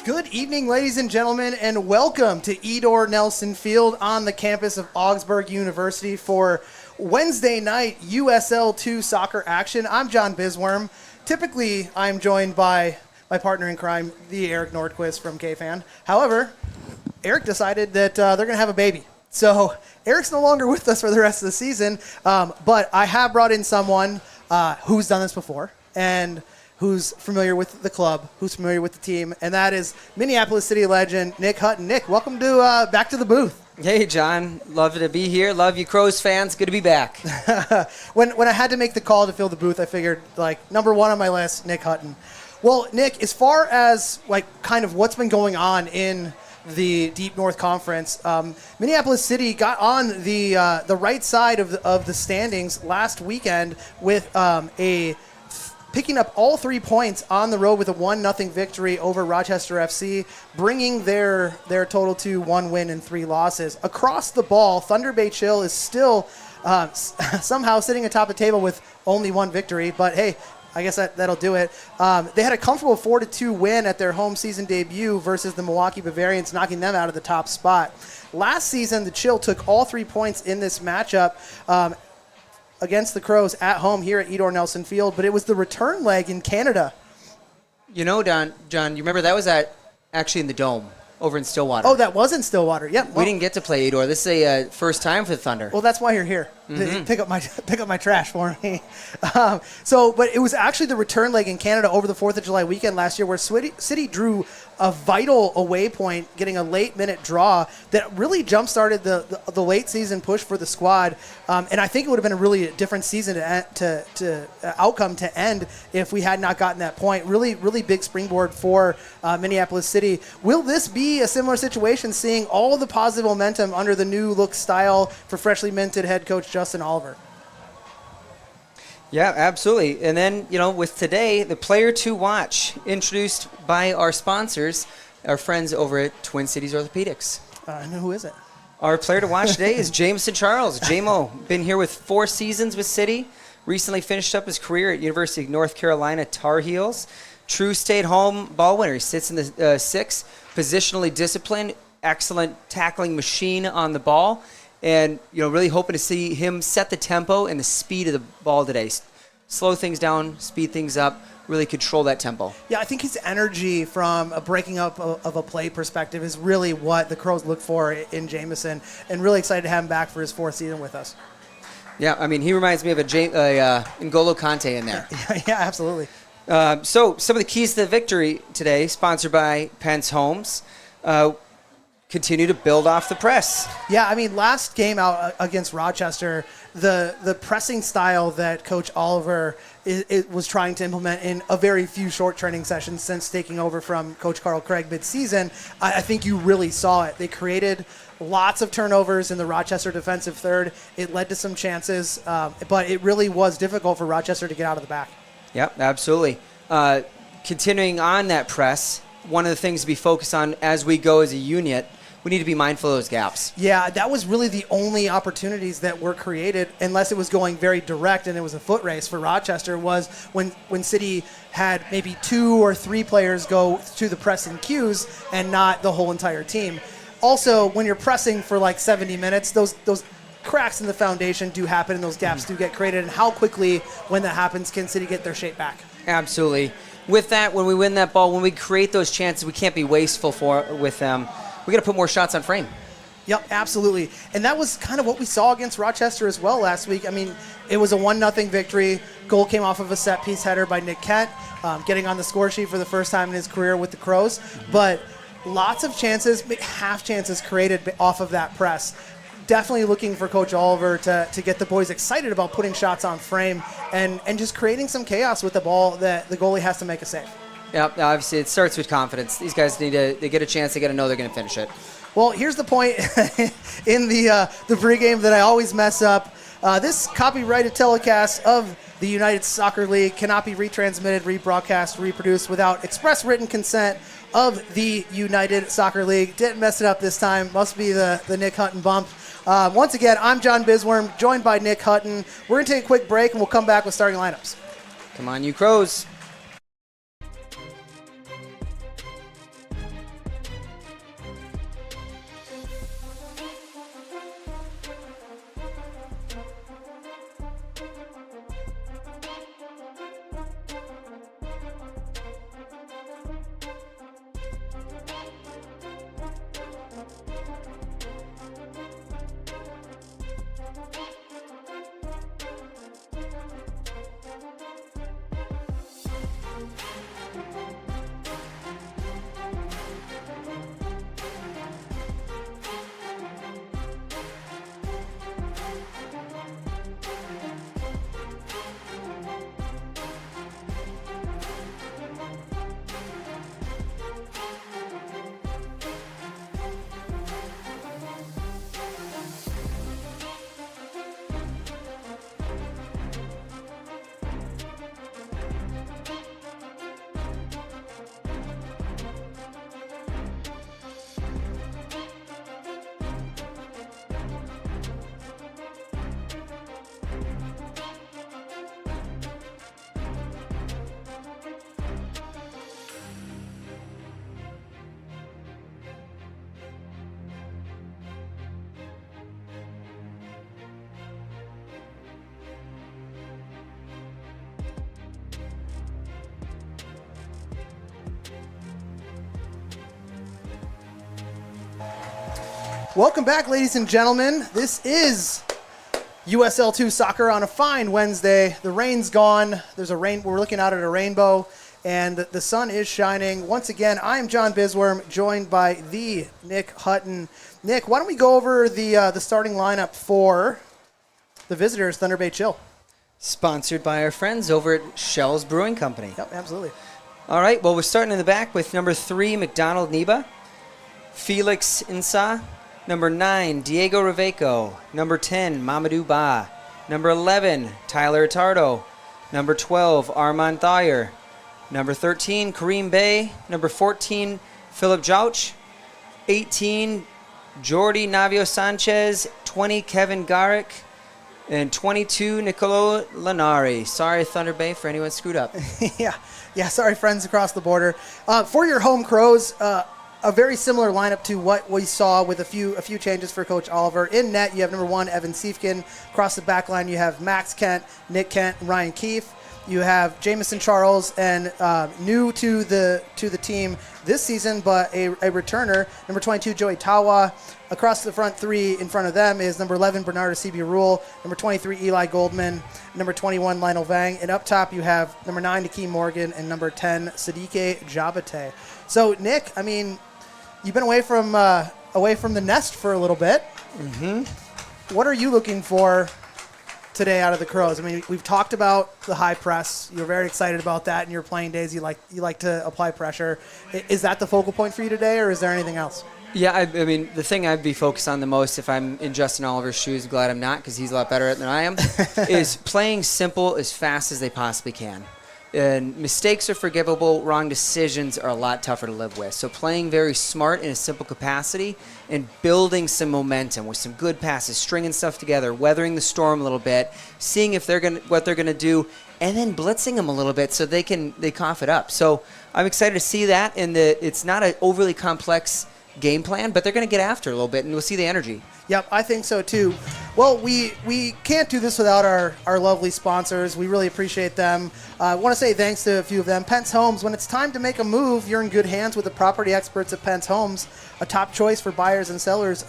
Good evening, ladies and gentlemen, and welcome to Edor Nelson Field on the campus of Augsburg University for Wednesday night USL 2 soccer action. I'm John Bisworm. Typically, I'm joined by my partner in crime, the Eric Nordquist from KFan. However, Eric decided that they're going to have a baby. So Eric's no longer with us for the rest of the season, but I have brought in someone who's done this before and who's familiar with the club, who's familiar with the team, and that is Minneapolis City legend Nick Hutton. Nick, welcome to back to the booth. Hey, John. Love to be here. Love you, Crows fans. Good to be back. When I had to make the call to fill the booth, I figured, number one on my list, Nick Hutton. Well, Nick, as far as, kind of what's been going on in the Deep North Conference, Minneapolis City got on the right side of the standings last weekend with picking up all 3 points on the road with a 1-0 victory over Rochester FC, bringing their total to 1 win and 3 losses. Across the ball, Thunder Bay Chill is still somehow sitting atop the table with only 1 victory, but hey, I guess that'll do it. They had a comfortable 4-2 win at their home season debut versus the Milwaukee Bavarians, knocking them out of the top spot. Last season, the Chill took all 3 points in this matchup against the Crows at home here at Edor Nelson Field, but it was the return leg in Canada. You know, John, you remember that was actually in the Dome over in Stillwater. Oh, that was in Stillwater. Yep. We didn't get to play Edor. This is a first time for the Thunder. Well, that's why you're here. Mm-hmm. Pick up my trash for me. But it was actually the return leg in Canada over the 4th of July weekend last year where City drew a vital away point, getting a late-minute draw that really jump-started the late-season push for the squad. And I think it would have been a really different season to outcome to end if we had not gotten that point. Really, really big springboard for Minneapolis City. Will this be a similar situation, seeing all the positive momentum under the new look style for freshly minted head coach Justin Oliver? Yeah, absolutely. And then, with today, the player to watch, introduced by our sponsors, our friends over at Twin Cities Orthopedics. And who is it? Our player to watch today is Jameson Charles. JMO, been here with 4 seasons with City, recently finished up his career at University of North Carolina Tar Heels. True stay-at-home ball winner. He sits in the 6, positionally disciplined, excellent tackling machine on the ball. And, really hoping to see him set the tempo and the speed of the ball today. Slow things down, speed things up, really control that tempo. Yeah, I think his energy from a breaking up of a play perspective is really what the Crows look for in Jameson, and really excited to have him back for his 4th season with us. Yeah, I mean, he reminds me of N'Golo Kante in there. Yeah, absolutely. So some of the keys to the victory today, sponsored by Pence Homes, continue to build off the press. Yeah, I mean, last game out against Rochester, the pressing style that Coach Oliver was trying to implement in a very few short training sessions since taking over from Coach Carl Craig mid-season, I think you really saw it. They created lots of turnovers in the Rochester defensive third. It led to some chances, but it really was difficult for Rochester to get out of the back. Yep, absolutely. Continuing on that press, one of the things to be focused on as we go as a unit, we need to be mindful of those gaps. Yeah, that was really the only opportunities that were created, unless it was going very direct and it was a foot race for Rochester, was when City had maybe 2 or 3 players go to the pressing cues and not the whole entire team. Also, when you're pressing for 70 minutes, those cracks in the foundation do happen and those gaps do get created. And how quickly, when that happens, can City get their shape back? Absolutely. With that, when we win that ball, when we create those chances, we can't be wasteful with them. We got to put more shots on frame. Yep, absolutely. And that was kind of what we saw against Rochester as well last week. I mean, it was a 1-0 victory. Goal came off of a set-piece header by Nick Kent, getting on the score sheet for the first time in his career with the Crows. But lots of chances, half chances created off of that press. Definitely looking for Coach Oliver to get the boys excited about putting shots on frame and just creating some chaos with the ball that the goalie has to make a save. Yeah, obviously it starts with confidence. These guys they get a chance, they got to know they're going to finish it. Well, here's the point in the pregame that I always mess up. This copyrighted telecast of the United Soccer League cannot be retransmitted, rebroadcast, reproduced without express written consent of the United Soccer League. Didn't mess it up this time. Must be the Nick Hutton bump. Once again, I'm John Bisworm, joined by Nick Hutton. We're going to take a quick break, and we'll come back with starting lineups. Come on, you Crows. Welcome back, ladies and gentlemen. This is USL2 Soccer on a fine Wednesday. The rain's gone. There's a rain. We're looking out at a rainbow, and the sun is shining. Once again, I am John Bisworm, joined by the Nick Hutton. Nick, why don't we go over the starting lineup for the visitors, Thunder Bay Chill? Sponsored by our friends over at Shell's Brewing Company. Yep, absolutely. All right, well, we're starting in the back with number 3, McDonald Neba, Felix Insa, number 9, Diego Riveco, number 10, Mamadou Ba, number 11, Tyler Tardo, number 12, Armand Thayer, number 13, Kareem Bey, number 14, Philip Jouch, 18, Jordi Navio Sanchez, 20, Kevin Garrick, and 22, Nicolo Lanari. Sorry, Thunder Bay, for anyone screwed up. Yeah. Sorry, friends across the border. For your home Crows, a very similar lineup to what we saw with a few changes for Coach Oliver. In net, you have number 1, Evan Siefkin. Across the back line, you have Max Kent, Nick Kent, and Ryan Keefe. You have Jamison Charles, and new to the team this season, but a returner, number 22, Joey Tawa. Across the front three in front of them is number 11, Bernardo C.B. Rule, number 23, Eli Goldman, number 21, Lionel Vang, and up top you have number 9, Akeem Morgan, and number 10, Sadike Jabate. So, Nick, I mean, you've been away from the nest for a little bit. Mm-hmm. What are you looking for today out of the Crows? I mean, we've talked about the high press. You're very excited about that in your playing days. You like to apply pressure. Is that the focal point for you today, or is there anything else? Yeah, I mean, the thing I'd be focused on the most if I'm in Justin Oliver's shoes, glad I'm not because he's a lot better at it than I am, is playing simple as fast as they possibly can. And mistakes are forgivable. Wrong decisions are a lot tougher to live with. So playing very smart in a simple capacity and building some momentum with some good passes, stringing stuff together, weathering the storm a little bit, seeing if what they're gonna do, and then blitzing them a little bit so they cough it up. So I'm excited to see that. And it's not an overly complex game plan, but they're going to get after it a little bit, and we'll see the energy. Yep, I think so too. Well, we can't do this without our lovely sponsors. We really appreciate them. I want to say thanks to a few of them. Pence Homes, when it's time to make a move, you're in good hands with the property experts at Pence Homes, a top choice for buyers and sellers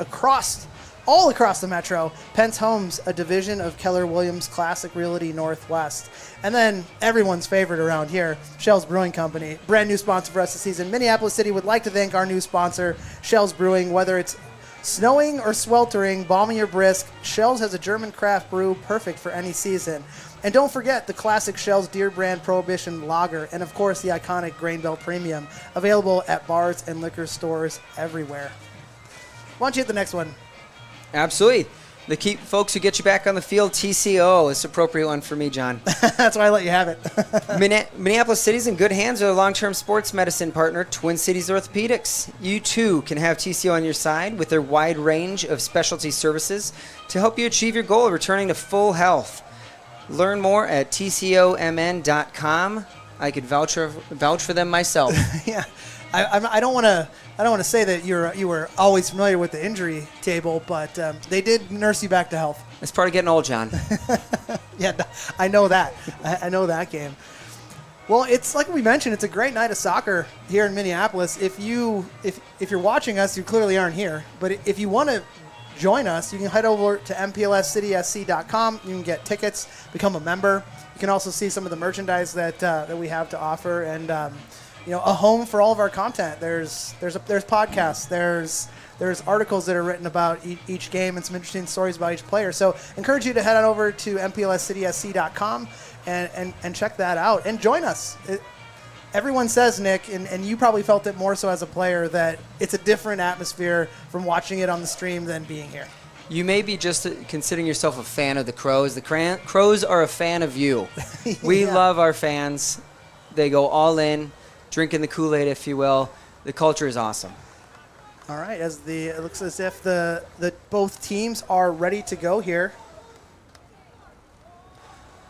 all across the metro. Pence Homes, a division of Keller Williams Classic Realty Northwest. And then everyone's favorite around here, Shell's Brewing Company, brand new sponsor for us this season. Minneapolis City would like to thank our new sponsor, Shell's Brewing. Whether it's snowing or sweltering, balmy or brisk, Shell's has a German craft brew perfect for any season. And don't forget the classic Shell's Deer Brand Prohibition Lager, and of course the iconic Grain Belt Premium, available at bars and liquor stores everywhere. Why don't you hit the next one? Absolutely. The key folks who get you back on the field, TCO is the appropriate one for me, John. That's why I let you have it. Minneapolis City's in good hands with a long-term sports medicine partner, Twin Cities Orthopedics. You, too, can have TCO on your side with their wide range of specialty services to help you achieve your goal of returning to full health. Learn more at tcomn.com. I could vouch for them myself. Yeah. I don't want to say that you were always familiar with the injury table, but they did nurse you back to health. It's part of getting old, John. Yeah, I know that. I know that game. Well, it's like we mentioned, it's a great night of soccer here in Minneapolis. If you're watching us, you clearly aren't here. But if you want to join us, you can head over to MPLSCitySC.com. You can get tickets, become a member. You can also see some of the merchandise that we have to offer, and a home for all of our content. There's podcasts, there's articles that are written about each game and some interesting stories about each player. So encourage you to head on over to MPLSCitySC.com and check that out and join us. Everyone says, Nick, and you probably felt it more so as a player, that it's a different atmosphere from watching it on the stream than being here. You may be just considering yourself a fan of the Crows. The Crows are a fan of you. We love our fans. They go all in, drinking the Kool-Aid, if you will. The culture is awesome. All right, it looks as if the both teams are ready to go here.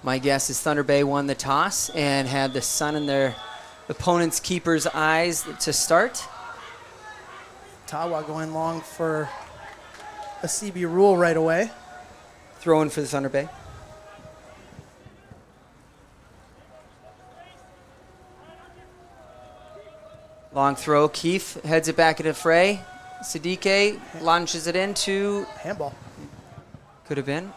My guess is Thunder Bay won the toss and had the sun in their opponent's keeper's eyes to start. Tawa going long for a CB rule right away. Throwing for the Thunder Bay. Long throw. Keefe heads it back into fray. Siddique launches it into, Handball. could have been.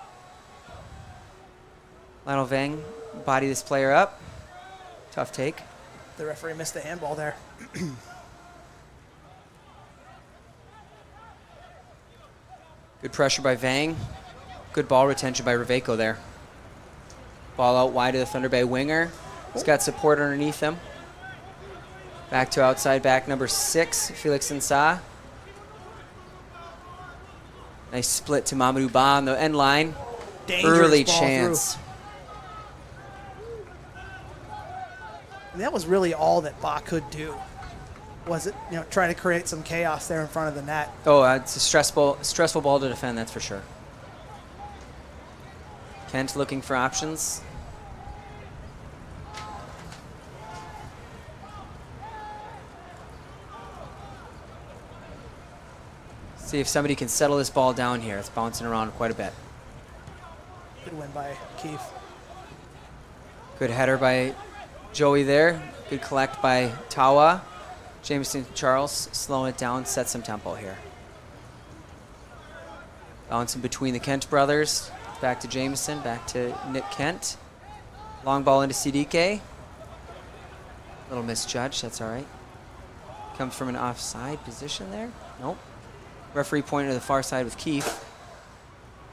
Lionel Vang body this player up. Tough take. The referee missed the handball there. Good pressure by Vang. Good ball retention by Reveco there. Ball out wide to the Thunder Bay winger. He's got support underneath him. Back to outside back number 6, Felix Nsah. Nice split to Mamadou Ba on the end line. Dangerous Early ball chance. through. And that was really all that Ba could do. Was it, try to create some chaos there in front of the net. Oh, it's a stressful ball to defend, that's for sure. Kent looking for options. See if somebody can settle this ball down here. It's bouncing around quite a bit. Good win by Keefe. Good header by Joey there. Good collect by Tawa. Jameson Charles slowing it down, set some tempo here. Bouncing between the Kent brothers. Back to Jameson, back to Nick Kent. Long ball into CDK. Little misjudge, that's all right. Comes from an offside position there. Nope. Referee pointing to the far side with Keefe.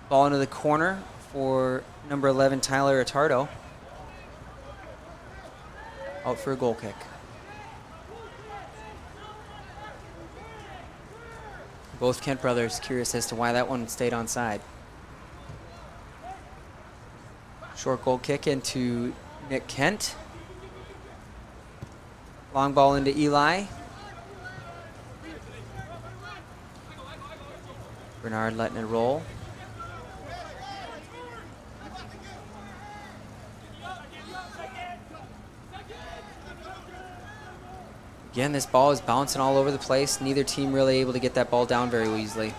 Ball into the corner for number 11, Tyler Attardo. Out for a goal kick. Both Kent brothers curious as to why that one stayed onside. Short goal kick into Nick Kent. Long ball into Eli. Bernard letting it roll. Again, this ball is bouncing all over the place. Neither team really able to get that ball down very easily.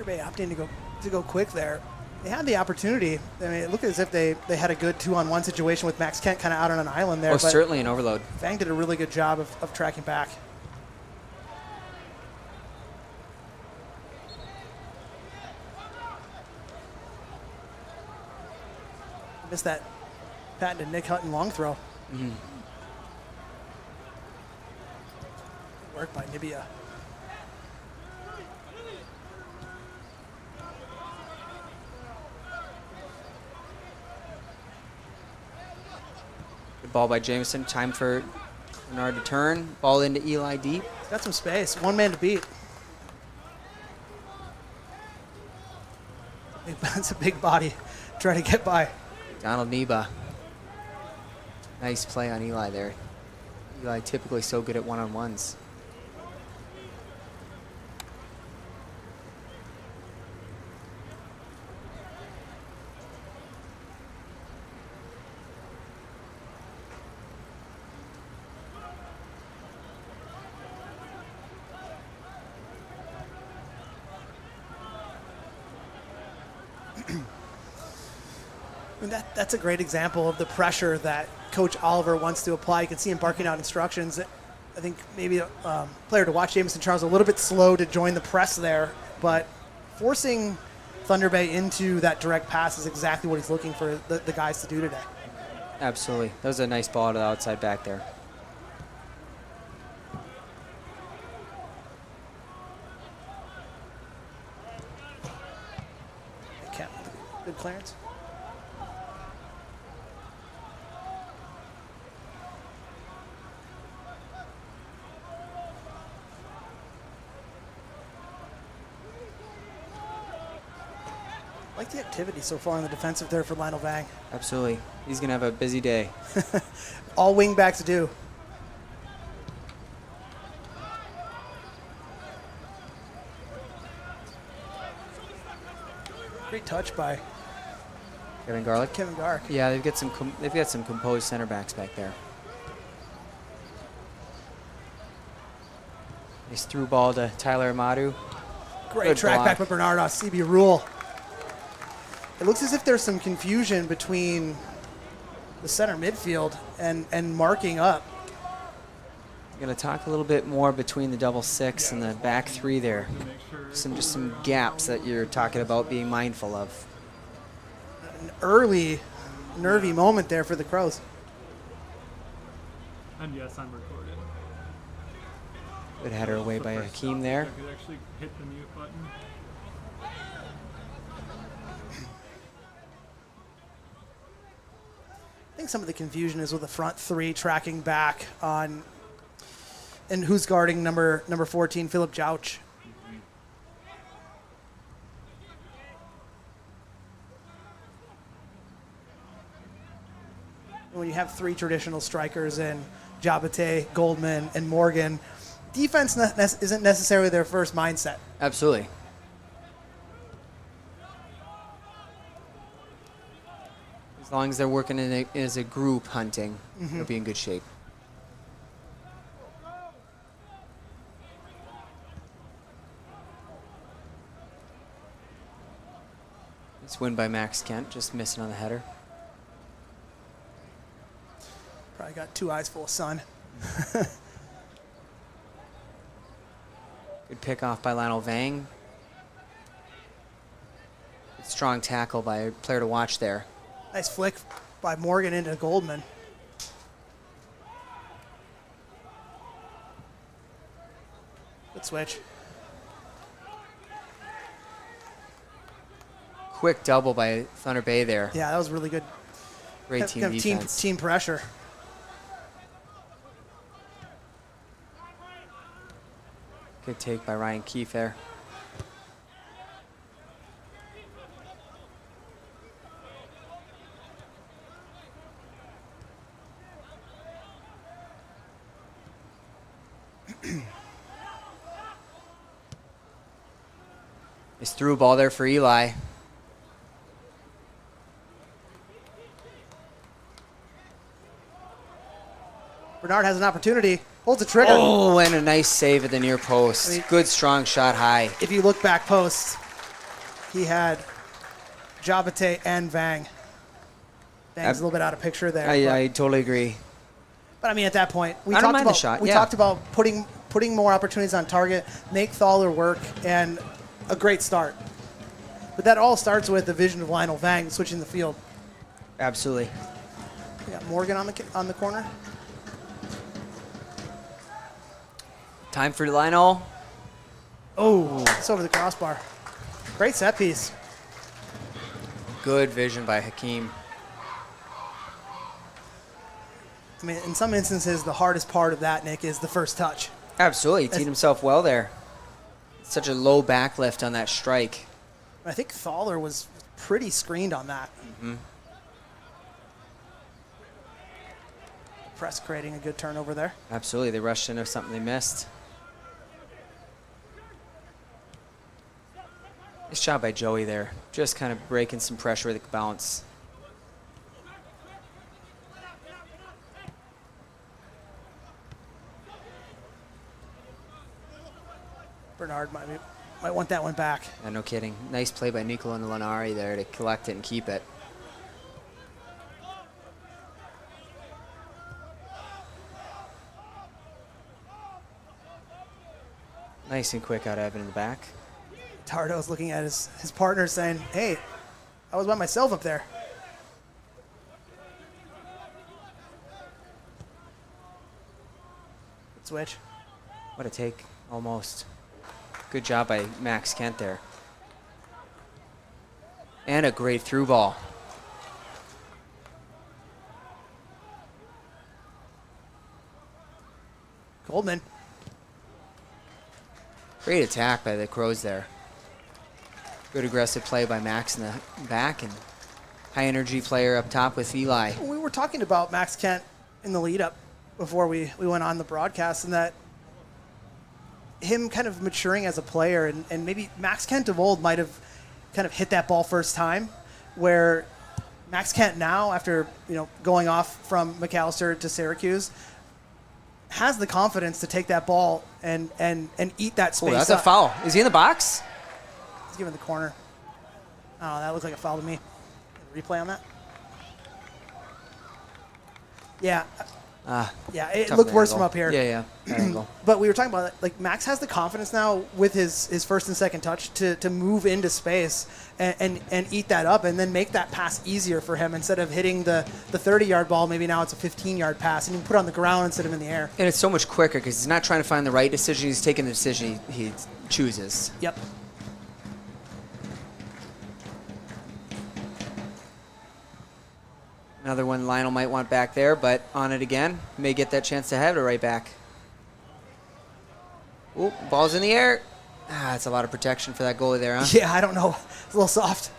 Bay opting to go quick there. They had the opportunity. I mean, it looked as if they had a good 2-on-1 situation with Max Kent kind of out on an island there. Oh, but certainly an overload. Vang did a really good job of tracking back. Missed that patented Nick Hutton long throw. Mm-hmm. Work by Nibia. Good ball by Jameson. Time for Bernard to turn. Ball into Eli deep. He's got some space. One man to beat. That's a big body. Try to get by. Donald Neba. Nice play on Eli there. Eli typically so good at one-on-ones. I mean, that's a great example of the pressure that Coach Oliver wants to apply. You can see him barking out instructions. I think maybe a player to watch, Jameson Charles, a little bit slow to join the press there, but forcing Thunder Bay into that direct pass is exactly what he's looking for the guys to do today. Absolutely. That was a nice ball to the outside back there. Good clearance. I like the activity so far on the defensive there for Lionel Vang. Absolutely. He's going to have a busy day. All wing backs do. Great touch by Kevin Garlick. Kevin Garlick. Yeah, they've got some composed center backs back there. Nice through ball to Tyler Amadu. Great Good track block. back by Bernard off CB Rule. It looks as if there's some confusion between the center midfield and marking up. Going to talk a little bit more between the double six and the back three there. Just some gaps that you're talking about being mindful of. An early, nervy moment there for the Crows. And yes, I'm recorded. Good header away by Hakeem there. I could actually hit the mute button. I think some of the confusion is with the front three tracking back on, and who's guarding number 14, Philip Jouch. When you have three traditional strikers in Jabate, Goldman, and Morgan, defense isn't necessarily their first mindset. Absolutely. As long as they're working as a group hunting, they'll be in good shape. Nice win by Max Kent, just missing on the header. Probably got two eyes full of sun. Good pick off by Lionel Vang. Good strong tackle by a player to watch there. Nice flick by Morgan into Goldman. Good switch. Quick double by Thunder Bay there. Yeah, that was really good. Great team Kind of defense. team pressure. Good take by Ryan Keefe there. Nice through ball there for Eli. Bernard has an opportunity. Holds a trigger. Oh, and a nice save at the near post. I mean- Good strong shot high. If you look back post, he had Jabate and Vang. Vang's a little bit out of picture there. I totally agree. but I mean, at that point, we I don't talked mind the about shot, we yeah. talked about putting more opportunities on target, make Thaler work, and a great start. But that all starts with the vision of Lionel Vang switching the field. Absolutely. We got Morgan on the corner. Time for Lionel. Oh, it's over the crossbar. Great set piece. Good vision by Hakeem. I mean, in some instances, the hardest part of that, Nick, is the first touch. Absolutely. He teed himself well there. Such a low back lift on that strike. I think Thaler was pretty screened on that. Mm-hmm. Press creating a good turnover there. Absolutely. They rushed into something they missed. Nice job by Joey there. Just kind of breaking some pressure with the bounce. Bernard might want that one back. Yeah, no kidding. Nice play by Nicola Lanari there to collect it and keep it. Nice and quick out of Evan in the back. Tardo's looking at his partner saying, hey, I was by myself up there. Good switch. What a take, almost. Good job by Max Kent there. And a great through ball. Goldman. Great attack by the Crows there. Good aggressive play by Max in the back, and high energy player up top with Eli. We were talking about Max Kent in the lead up before we went on the broadcast, and that him kind of maturing as a player, and maybe Max Kent of old might have kind of hit that ball first time, where Max Kent now, after going off from McAllister to Syracuse, has the confidence to take that ball and eat that space. Oh, that's a foul. Is he in the box? He's giving the corner. Oh, that looks like a foul to me. Replay on that. Yeah. Yeah, it looked worse from up here. Yeah. Angle. But we were talking about, like, Max has the confidence now with his first and second touch to move into space and eat that up and then make that pass easier for him. Instead of hitting the 30-yard ball, maybe now it's a 15-yard pass, and you can put it on the ground instead of in the air. And it's so much quicker because he's not trying to find the right decision. He's taking the decision he chooses. Yep. Another one Lionel might want back there, but on it again. May get that chance to have it right back. Ooh, ball's in the air. That's a lot of protection for that goalie there, huh? Yeah, I don't know. It's a little soft.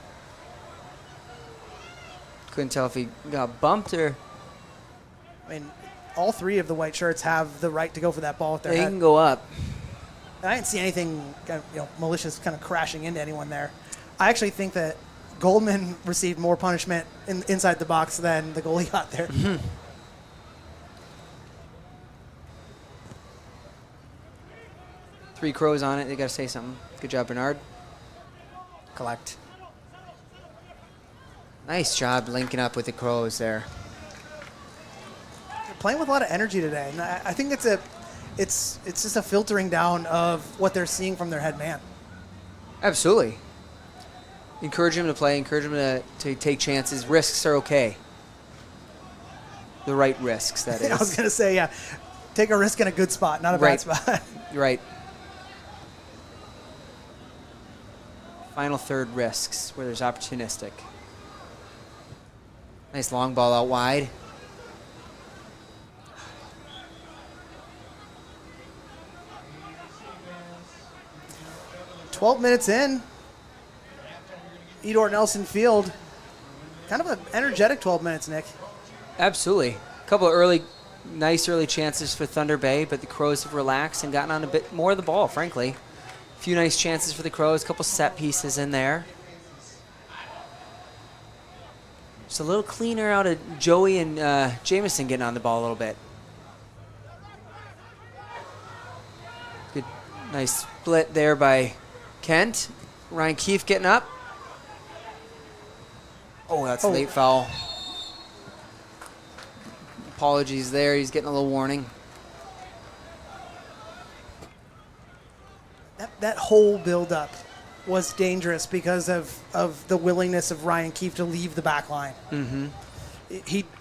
Couldn't tell if he got bumped or... I mean, all three of the white shirts have the right to go for that ball with their They head. can go up. And I didn't see anything malicious kind of crashing into anyone there. I actually think that Goldman received more punishment inside the box than the goalie got there. Mm-hmm. Three Crows on it. They got to say something. Good job, Bernard. Collect. Nice job linking up with the Crows there. They're playing with a lot of energy today, and I think it's just a filtering down of what they're seeing from their head man. Absolutely. Encourage him to play. Encourage him to take chances. Risks are okay. The right risks, that is. I was going to say, yeah, take a risk in a good spot, not a bad spot. You're right. Final third risks, where there's opportunistic. Nice long ball out wide. "12 minutes in, Edor Nelson Field, kind of an energetic 12 minutes, Nick." Absolutely. A couple of nice early chances for Thunder Bay, but the Crows have relaxed and gotten on a bit more of the ball, frankly. A few nice chances for the Crows, a couple set pieces in there. Just a little cleaner out of Joey and Jameson getting on the ball a little bit. Good, nice split there by Kent. Ryan Keefe getting up. Oh, that's a late foul. Apologies there. He's getting a little warning. That whole build-up was dangerous because of the willingness of Ryan Keefe to leave the back line. Mm-hmm.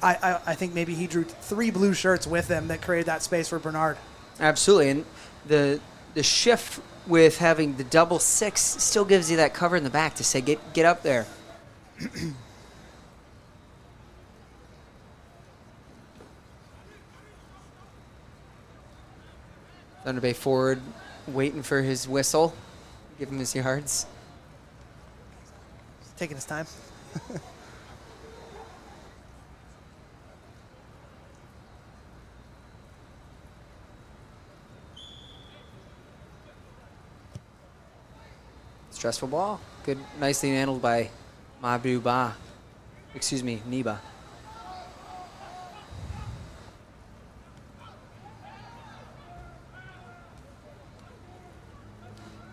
I think maybe he drew 3 blue shirts with him that created that space for Bernard. Absolutely. And the shift with having the double 6 still gives you that cover in the back to say, get up there. Thunder Bay forward, waiting for his whistle. Give him his yards. He's taking his time. Stressful ball. Good, nicely handled by Niba.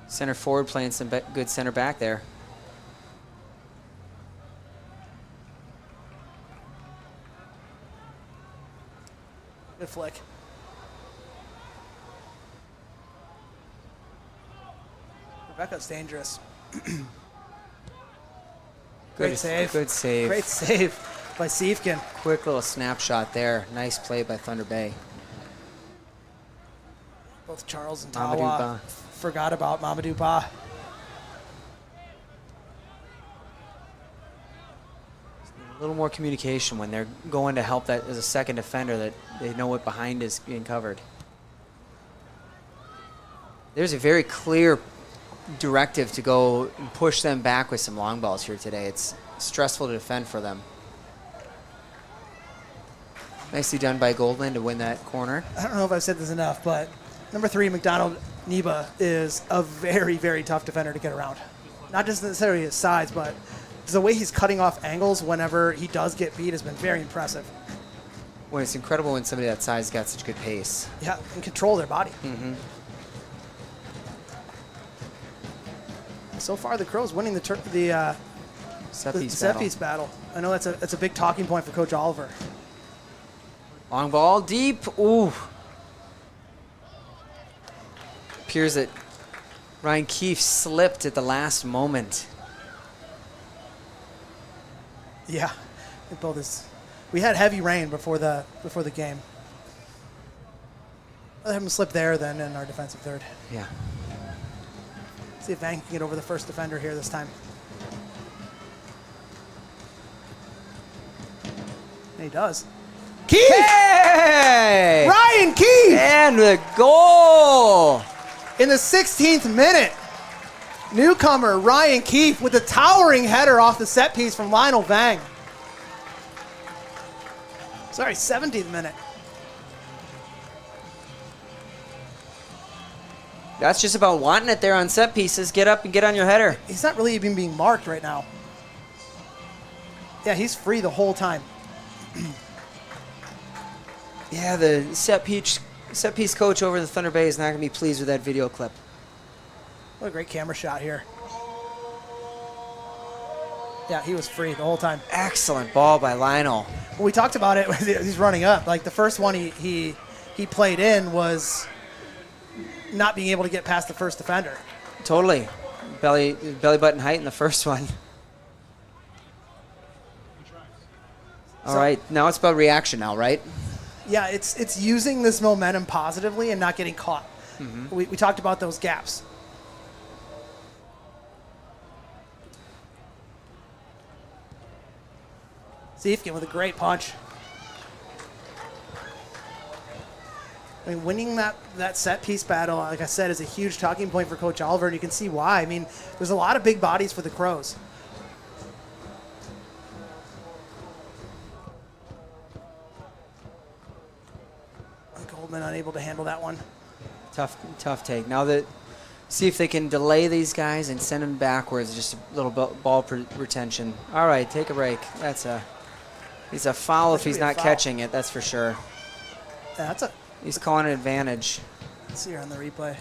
Center forward playing some good center back there. Good flick. Rebecca's dangerous. Great save. Good save. Great save by Siefkin. Quick little snapshot there. Nice play by Thunder Bay. Both Charles and Mamadou Tawa Ba. forgot about Mamadou Ba. A little more communication when they're going to help that as a second defender, that they know what behind is being covered. There's a very clear directive to go and push them back with some long balls here today. It's stressful to defend for them. Nicely done by Goldman to win that corner. I don't know if I've said this enough, but number 3, McDonald Niba, is a very, very tough defender to get around. Not just necessarily his size, but the way he's cutting off angles whenever he does get beat has been very impressive. When it's incredible when somebody that size got such good pace. Yeah, and control their body. Mm-hmm. So far, the Crows winning the set piece battle. I know that's a big talking point for Coach Oliver. Long ball, deep. Ooh. Appears that Ryan Keefe slipped at the last moment. Yeah, we had heavy rain before the game. I'll have him slip there then in our defensive third. Yeah. See if Vang can get over the first defender here this time. And he does. Keefe! Hey! Ryan Keefe! And the goal! In the 16th minute, newcomer Ryan Keefe with a towering header off the set piece from Lionel Vang. Sorry, 17th minute. That's just about wanting it there on set pieces. Get up and get on your header. He's not really even being marked right now. Yeah, he's free the whole time. Yeah, the set piece coach over the Thunder Bay is not going to be pleased with that video clip. What a great camera shot here. Yeah, he was free the whole time. Excellent ball by Lionel. Well, we talked about it when he's running up. Like the first one he played in was not being able to get past the first defender. Totally. Belly button height in the first one. All right, now it's about reaction now, right? Yeah, it's using this momentum positively and not getting caught. Mm-hmm. We talked about those gaps. Siefkin with a great punch. I mean, winning that set piece battle, like I said, is a huge talking point for Coach Oliver, and you can see why. I mean, there's a lot of big bodies for the Crows. Goldman unable to handle that one. Tough take. Now see if they can delay these guys and send them backwards. Just a little ball retention. All right, take a break. He's a foul if he's not catching it. That's for sure. Yeah, He's calling an advantage. Let's see here on the replay.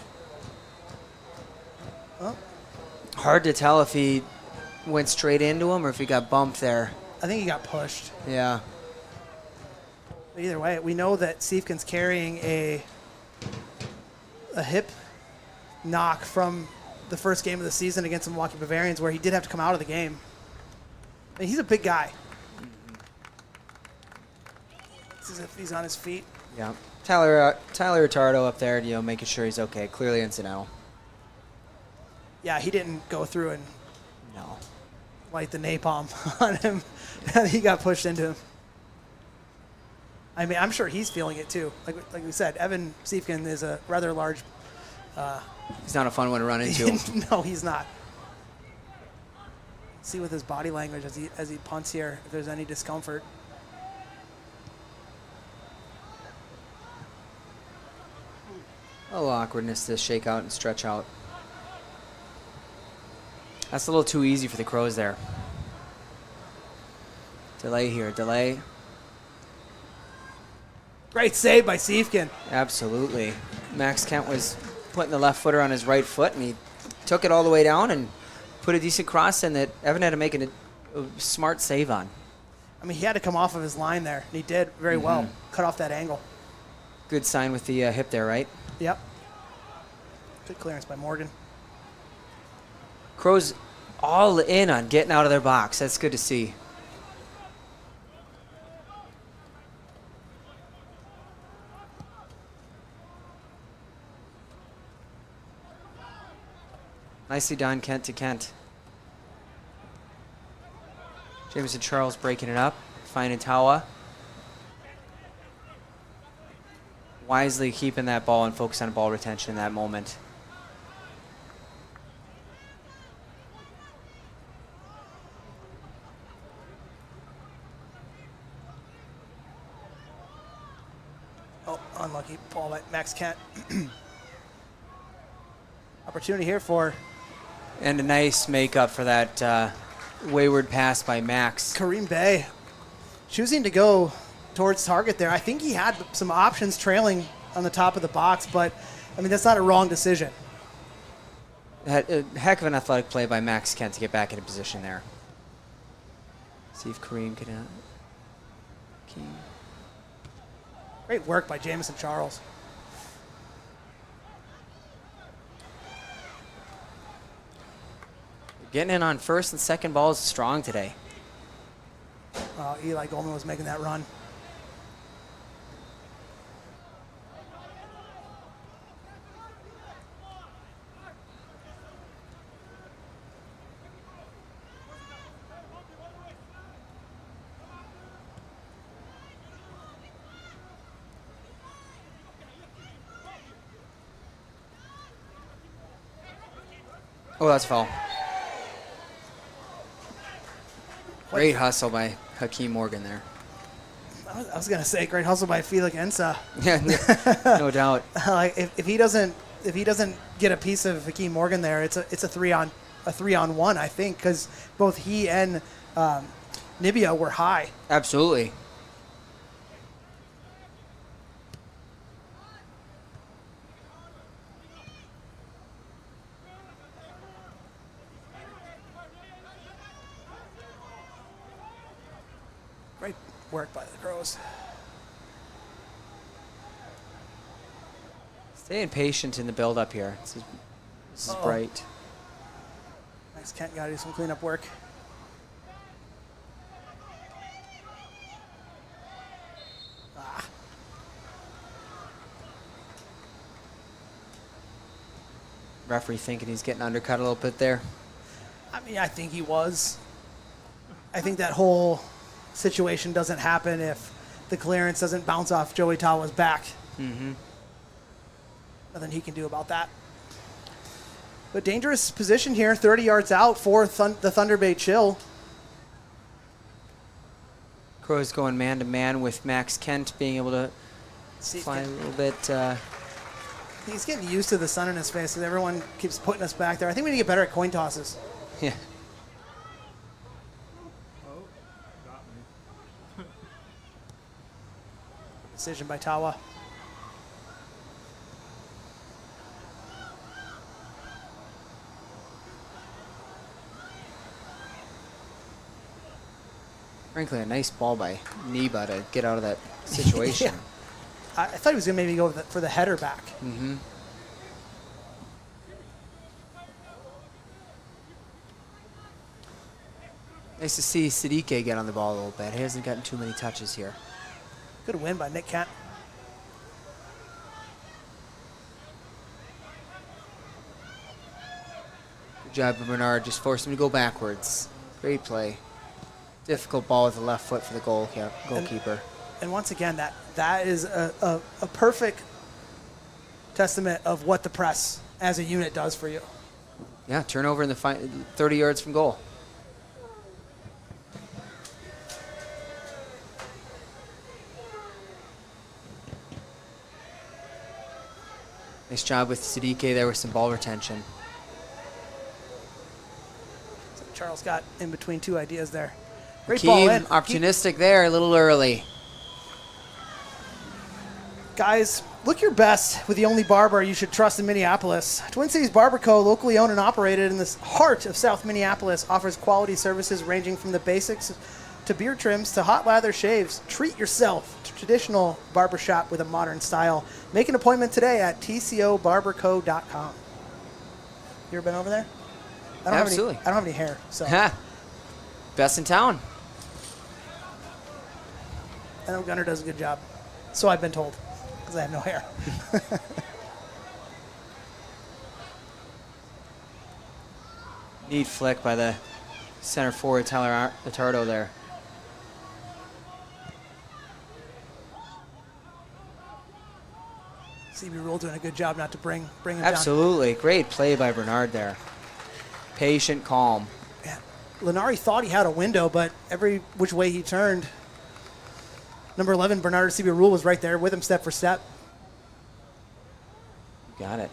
Oh. Hard to tell if he went straight into him or if he got bumped there. I think he got pushed. Yeah. But either way, we know that Siefkin's carrying a hip knock from the first game of the season against the Milwaukee Bavarians, where he did have to come out of the game. I mean, he's a big guy. This is if he's on his feet. Yeah. Tyler Ritardo up there, making sure he's okay. Clearly incidental. Yeah, he didn't go through and light the napalm on him. He got pushed into him. I mean, I'm sure he's feeling it too. Like we said, Evan Siefkin is a rather large. He's not a fun one to run into. No, he's not. See with his body language as he punts here if there's any discomfort. A little awkwardness to shake out and stretch out. That's a little too easy for the Crows there. Delay here, delay. Great save by Siefkin. Absolutely. Max Kent was putting the left footer on his right foot, and he took it all the way down and put a decent cross in that Evan had to make a smart save on. I mean, he had to come off of his line there, and he did very well. Cut off that angle. Good sign with the hip there, right? Yep. Good clearance by Morgan. Crows all in on getting out of their box. That's good to see. Nicely done, Kent to Kent. Jameson Charles breaking it up. Finding Tawa. Wisely keeping that ball and focus on ball retention in that moment. Oh, unlucky ball by Max Kent. Opportunity here for... And a nice makeup for that wayward pass by Max. Kareem Bey choosing to go towards target there. I think he had some options trailing on the top of the box, but, I mean, that's not a wrong decision. A heck of an athletic play by Max Kent to get back into position there. See if Kareem can... Great work by Jamison Charles. Getting in on first and second balls strong today. Eli Goldman was making that run. Oh, that's a foul. Great hustle by Hakeem Morgan there. I was gonna say great hustle by Felix Ensa. Yeah, no doubt. Like if he doesn't get a piece of Hakeem Morgan there, it's a 3-on-1, I think, because both he and Nibia were high. Absolutely. Great work by the Crows. Staying patient in the build-up here. This is bright. Max Kent got to do some cleanup work. Referee thinking he's getting undercut a little bit there. I mean, I think he was. I think that whole situation doesn't happen if the clearance doesn't bounce off Joey Tawa's back. Mm-hmm. Nothing he can do about that. But dangerous position here, 30 yards out for the Thunder Bay Chill. Crows going man-to-man with Max Kent being able to fly a little bit. He's getting used to the sun in his face because everyone keeps putting us back there. I think we need to get better at coin tosses. Yeah. Oh, got me. Decision by Tawa. Frankly, a nice ball by Neba to get out of that situation. Yeah. I thought he was going to maybe go for the header back. Mm-hmm. Nice to see Siddique get on the ball a little bit. He hasn't gotten too many touches here. Good win by Nick Kent. Good job by Bernard. Just forced him to go backwards. Great play. Difficult ball with the left foot for the goalkeeper. And once again, that is a perfect testament of what the press as a unit does for you. Yeah, turnover in the 30 yards from goal. Nice job with Siddique there with some ball retention. So Charles got in between two ideas there. Great ball in. Opportunistic there, a little early. Guys, look your best with the only barber you should trust in Minneapolis. Twin Cities Barber Co., locally owned and operated in the heart of South Minneapolis, offers quality services ranging from the basics to beard trims to hot lather shaves. Treat yourself to traditional barbershop with a modern style. Make an appointment today at tcobarberco.com. You ever been over there? Absolutely. I don't have any hair, so. Best in town. I know Gunnar does a good job. So I've been told, because I have no hair. Neat flick by the center forward, Tyler Attardo there. CB Rule doing a good job not to bring him down. Absolutely. Great play by Bernard there. Patient, calm. Yeah. Lenari thought he had a window, but every which way he turned, number 11, Bernard CB Rule was right there with him step for step. Got it.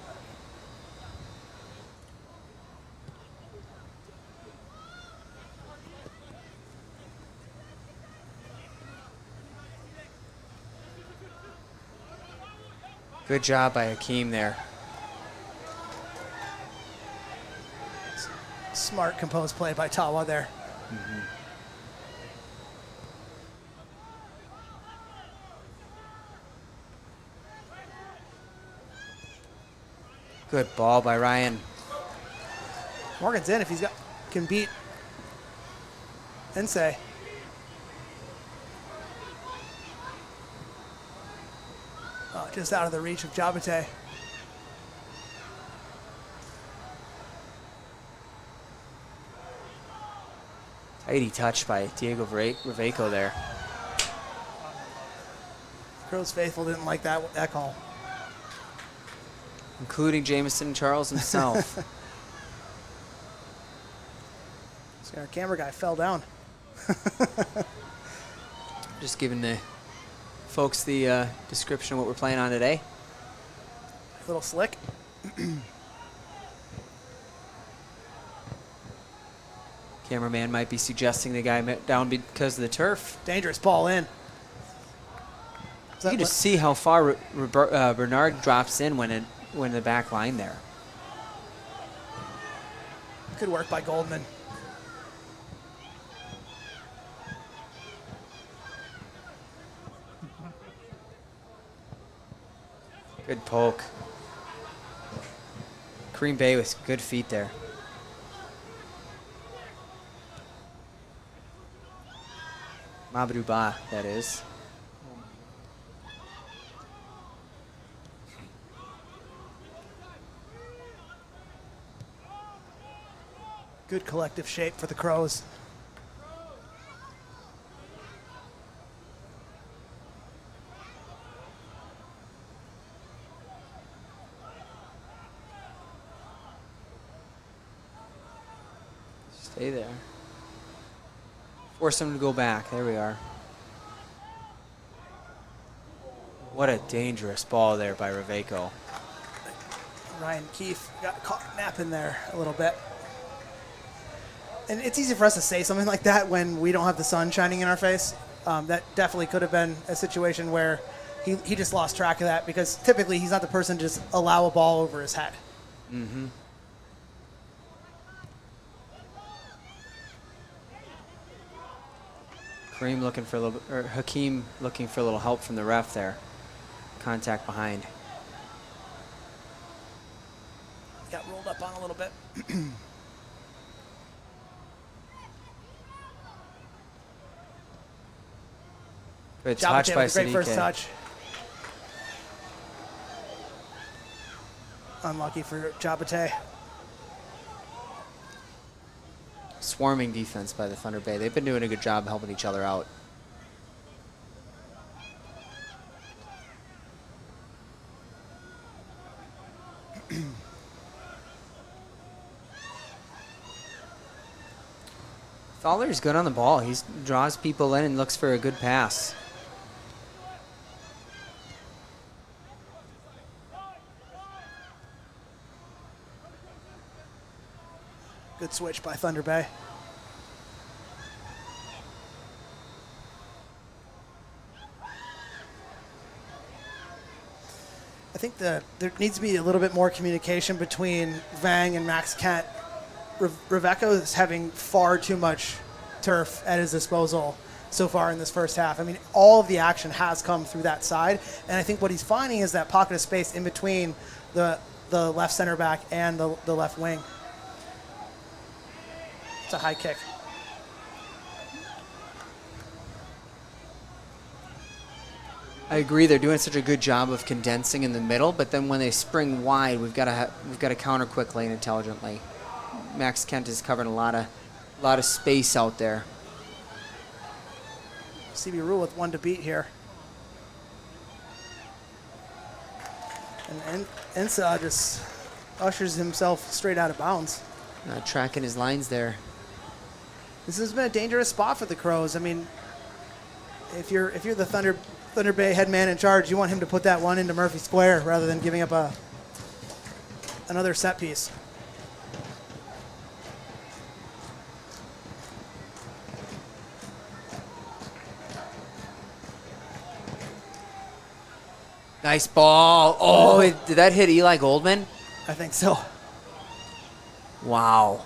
Good job by Hakeem there. Smart, composed play by Tawa there. Good ball by Ryan. Morgan's in if he's got can beat Nsei. Oh, just out of the reach of Jabate. Tidy touch by Diego Raveco there. Crows faithful didn't like that call. Including Jamison Charles himself. So our camera guy fell down. Just giving the folks the description of what we're playing on today. A little slick. Cameraman might be suggesting the guy down because of the turf. Dangerous ball in. You can just see how far Bernard drops in when the back line there. Good work by Goldman. Good poke. Kareem Bay with good feet there. Mabadou Ba, that is. Good collective shape for the Crows. Stay there. Force them to go back. There we are. What a dangerous ball there by Raveco. Ryan Keefe got caught napping there a little bit. And it's easy for us to say something like that when we don't have the sun shining in our face. That definitely could have been a situation where he just lost track of that, because typically he's not the person to just allow a ball over his head. Mm-hmm. Kareem looking for a little, or Hakeem looking for a little help from the ref there. Contact behind. Got rolled up on a little bit. Good touch by great first Sadike. touch. Unlucky for Jabate. Swarming defense by the Thunder Bay. They've been doing a good job helping each other out. Fowler's good on the ball. He draws people in and looks for a good pass. Good switch by Thunder Bay. I think there needs to be a little bit more communication between Vang and Max Kent. Raveco is having far too much turf at his disposal so far in this first half. I mean, all of the action has come through that side, and I think what he's finding is that pocket of space in between the left center back and the left wing. It's a high kick. I agree. They're doing such a good job of condensing in the middle, but then when they spring wide, we've got to counter quickly and intelligently. Max Kent is covering a lot of space out there. CB Rule with one to beat here. And Ensa just ushers himself straight out of bounds. Not tracking his lines there. This has been a dangerous spot for the Crows. I mean, if you're the Thunder Bay head man in charge, you want him to put that one into Murphy Square rather than giving up another set piece. Nice ball. Oh, did that hit Eli Goldman? I think so. Wow.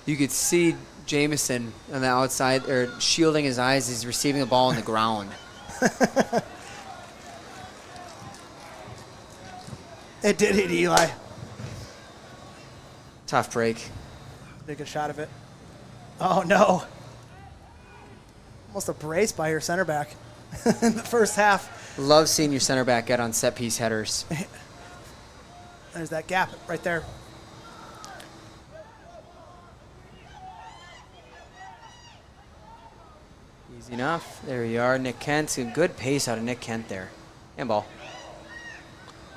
You could see Jamison on the outside, or shielding his eyes. He's receiving the ball on the ground. It did hit Eli. Tough break. Take a shot of it. Oh, no. Almost a brace by your center back in the first half. Love seeing your center back get on set piece headers. There's that gap right there. Easy enough. There you are. Nick Kent. Some good pace out of Nick Kent there. Handball.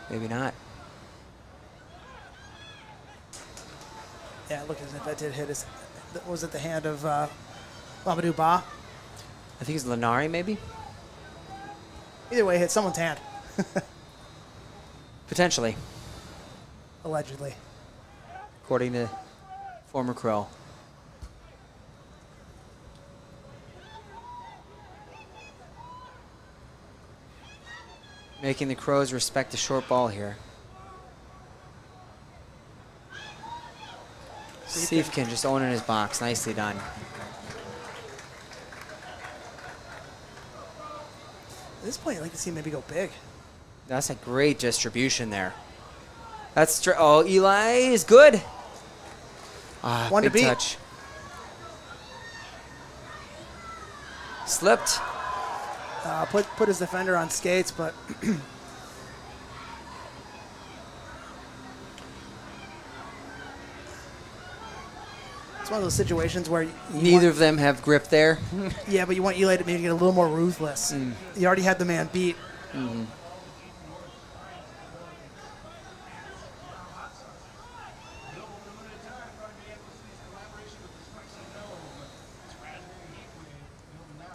Maybe not. Yeah, look as if that did hit his. Was it the hand of Mamadou Ba? I think it's Lenari, maybe? Either way, it hit someone's hand. Potentially, Allegedly. according to former Crow. Making the Crows respect the short ball here. Siefkin just owning his box. Nicely done. At this point, I'd like to see him maybe go big. That's a great distribution there. That's oh, Eli is good. Ah, One to big beat. touch. Slipped. Put his defender on skates, but it's one of those situations where Neither of them have grip there. yeah, but you want Eli to maybe get a little more ruthless. You already had the man beat.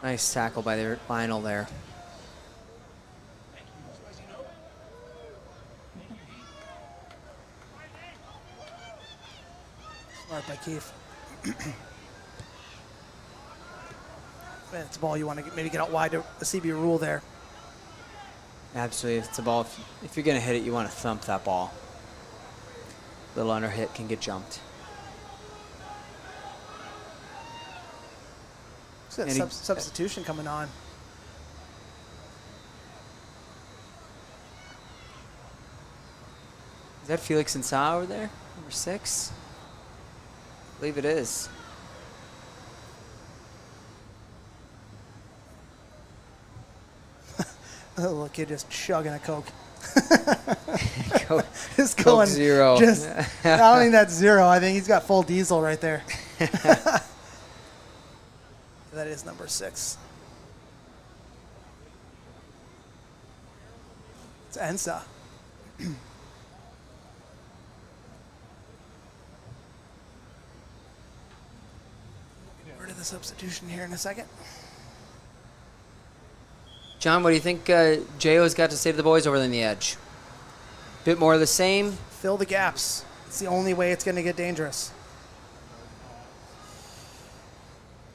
Nice tackle by the Lionel there. Smart by Keith. It's a ball you want to maybe get out wide to a CB rule there. Absolutely, it's a ball. If you're gonna hit it, you want to thump that ball. Little under hit can get jumped. So that substitution coming on. Is that Felix Insau over there? Number 6? I believe it is. A little kid just chugging a Coke. Coke, Just Coke going Zero. Just, I don't think that's zero. I think he's got full diesel right there. That is number 6. It's Ensa. Get rid of the substitution here in a second. John, what do you think J.O.'s got to say to the boys over on the edge? Bit more of the same? Fill the gaps. It's the only way it's going to get dangerous.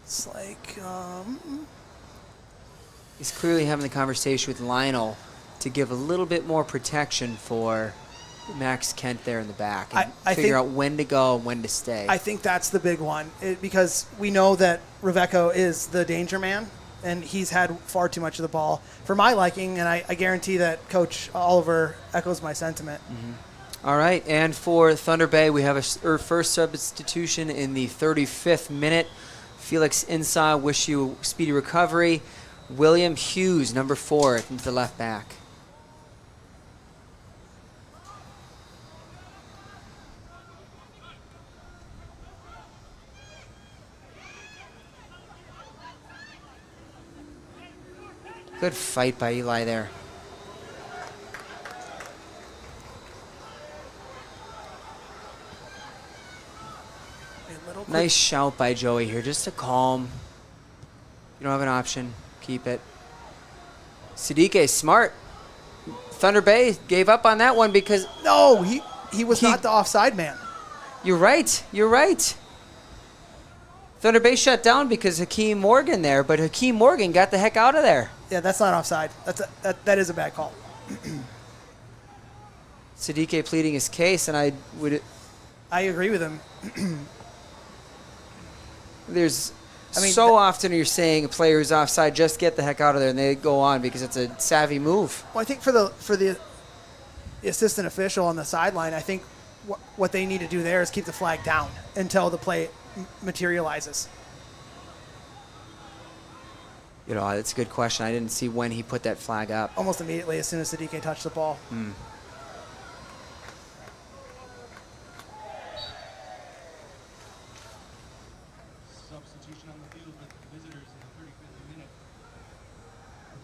It's like, He's clearly having the conversation with Lionel to give a little bit more protection for Max Kent there in the back and I figure think- out when to go and when to stay. I think that's the big one because we know that Reveco is the danger man, and he's had far too much of the ball for my liking, and I guarantee that Coach Oliver echoes my sentiment. All right, and for Thunder Bay, we have our first substitution in the 35th minute. Felix Insau, wish you speedy recovery. William Hughes, number 4, into the left back. Good fight by Eli there. A little quick- Nice shout by Joey here, just to calm. You don't have an option, keep it. Siddique, smart. Thunder Bay gave up on that one because No, he was not the offside man. you're right. You're right. Thunder Bay shut down because Hakeem Morgan there, but Hakeem Morgan got the heck out of there. Yeah, that's not offside. That is a bad call. Sadike pleading his case, and I agree with him. So often you're saying a player is offside, just get the heck out of there, and they go on because it's a savvy move. Well, I think for the assistant official on the sideline, I think what they need to do there is keep the flag down until the play materializes. You know, that's a good question. I didn't see when he put that flag up. Almost immediately, as soon as Sadike touched the ball. Substitution on the field with the visitors in the 35th minute.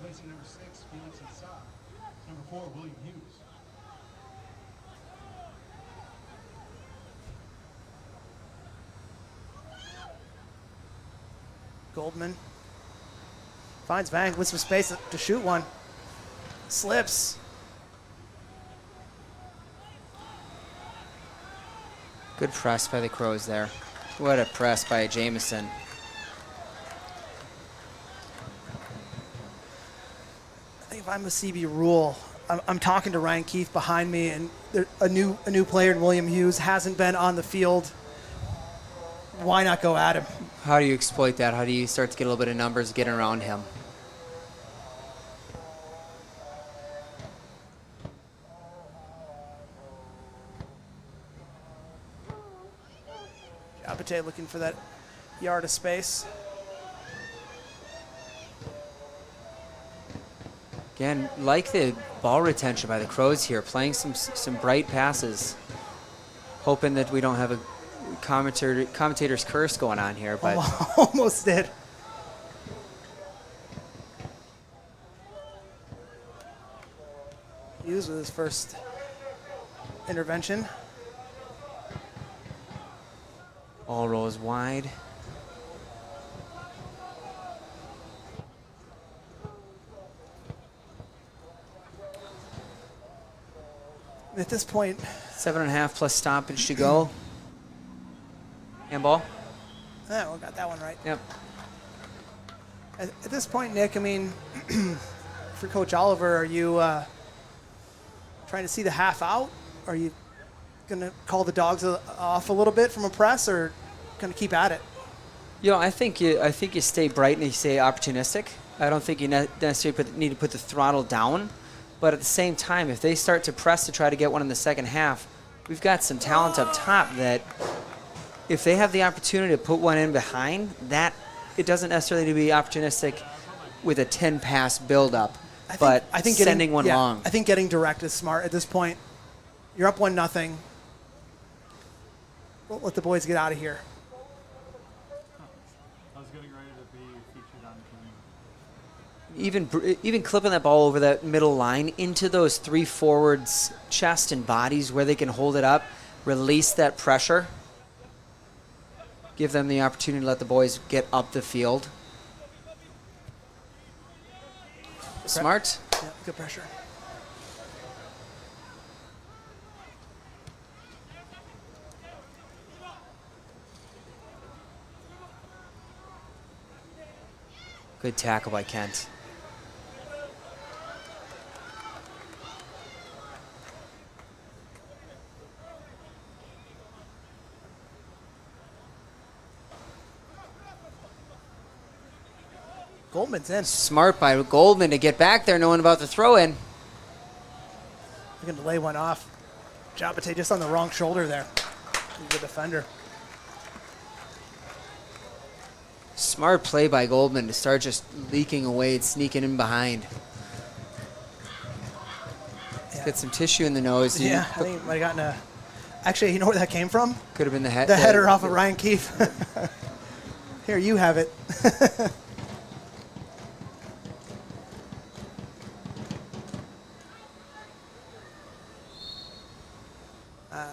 Replacing number 6, Felix Asa. Number 4, William Hughes. Goldman finds Vang with some space to shoot one. Slips. Good press by the Crows there. What a press by Jamison. I think if I'm the CB rule, I'm talking to Ryan Keefe behind me, and a new player in William Hughes hasn't been on the field. Why not go at him? How do you exploit that? How do you start to get a little bit of numbers getting around him? Apate looking for that yard of space. Again, like the ball retention by the Crows here, playing some bright passes, hoping that we don't have a commentator's curse going on here, but almost did. Hughes with his first intervention. All rolls wide. At this point, 7.5 plus stoppage to go. Handball. Yeah, we got that one right. Yep. At this point, Nick, I mean, for Coach Oliver, are you trying to see the half out? Are you going to call the Dogs off a little bit from a press, or going to keep at it? You know, I think you stay bright and you stay opportunistic. I don't think you necessarily need to put the throttle down, but at the same time, if they start to press to try to get one in the second half, we've got some talent up top that, if they have the opportunity to put one in behind, that it doesn't necessarily need to be opportunistic with a 10-pass build-up, but I think sending one long. I think getting direct is smart at this point. You're up 1-0. We'll let the boys get out of here. I was getting ready to be featured on the Even clipping that ball over that middle line into those three forwards' chest and bodies where they can hold it up, release that pressure, give them the opportunity to let the boys get up the field. Smart. Yeah, good pressure. Good tackle by Kent. Goldman's in. Smart by Goldman to get back there knowing about the throw-in. Looking to lay one off. Jabate just on the wrong shoulder there. He's a defender. Smart play by Goldman to start just leaking away and sneaking in behind. Yeah. Get some tissue in the nose. Yeah, I think he might have gotten a... Actually, you know where that came from? Could have been the head. The header off of Ryan Keefe. Here, you have it.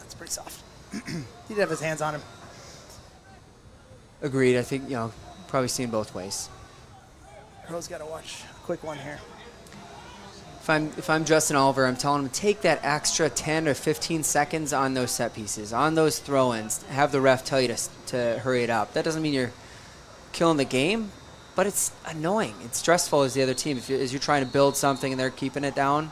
It's pretty soft. He did have his hands on him. Agreed. I think, probably seen both ways. Crow's got to watch a quick one here. If I'm Justin Oliver, I'm telling him take that extra 10 or 15 seconds on those set pieces, on those throw-ins. Have the ref tell you to hurry it up. That doesn't mean you're killing the game, but it's annoying. It's stressful as the other team. As you're trying to build something and they're keeping it down.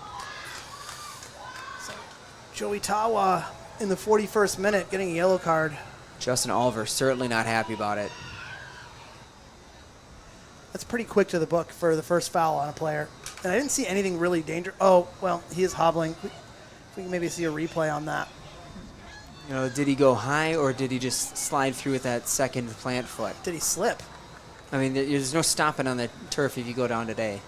Joey Tawa in the 41st minute getting a yellow card. Justin Oliver certainly not happy about it. That's pretty quick to the book for the first foul on a player. And I didn't see anything really dangerous. Oh, well, he is hobbling. We can maybe see a replay on that. You know, did he go high or did he just slide through with that second plant foot? Did he slip? I mean, there's no stopping on the turf if you go down today.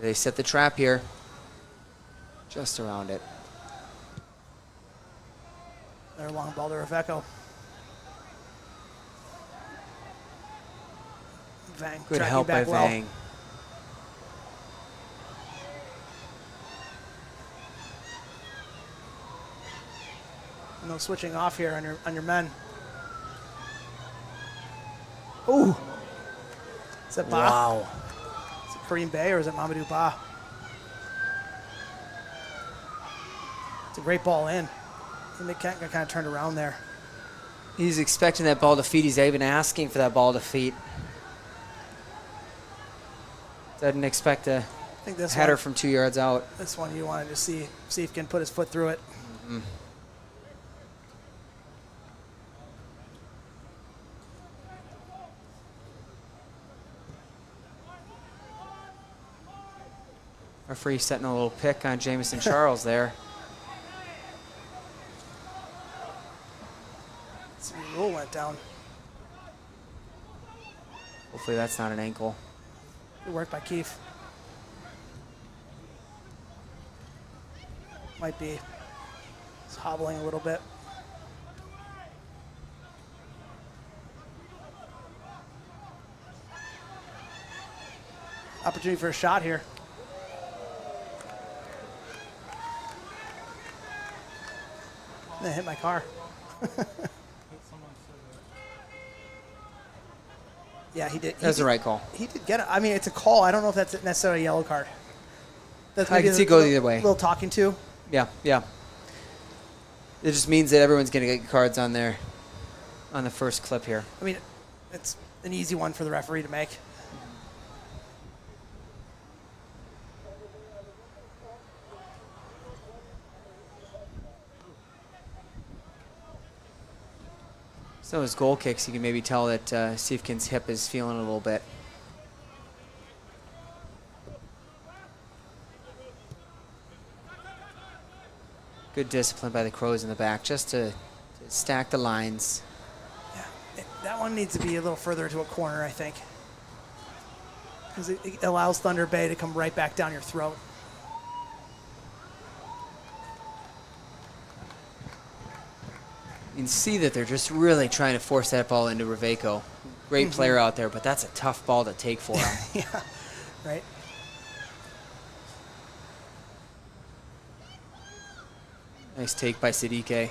They set the trap here. Just around it. Their long ball to Reveco. Vang. Good tracking help by back well. Vang. No switching off here on your men. Ooh. Is that Ba? Wow. Is it Kareem Bey or is it Mamadou Ba? It's a great ball in. And they kind of turned around there. He's expecting that ball to feed. He's even asking for that ball to feed. Doesn't expect a I think this header one, from 2 yards out. This one you wanted to see if he can put his foot through it. Mm-hmm. Referee setting a little pick on Jamison Charles there. See, the rule went down. Hopefully that's not an ankle. Good work by Keefe. Might be. He's hobbling a little bit. Opportunity for a shot here. That hit my car. Yeah, he did. That's the right call. He did get it. I mean, it's a call. I don't know if that's necessarily a yellow card. That's I maybe can see it go either way. A little talking to. Yeah, yeah. It just means that everyone's going to get cards on there on the first clip here. I mean, it's an easy one for the referee to make. So his goal kicks, you can maybe tell that Siefkin's hip is feeling a little bit. Good discipline by the Crows in the back, just to stack the lines. Yeah, that one needs to be a little further to a corner, I think, because it allows Thunder Bay to come right back down your throat. You can see that they're just really trying to force that ball into Reveco. Great player out there, but that's a tough ball to take for him. Yeah, right. Nice take by Siddique.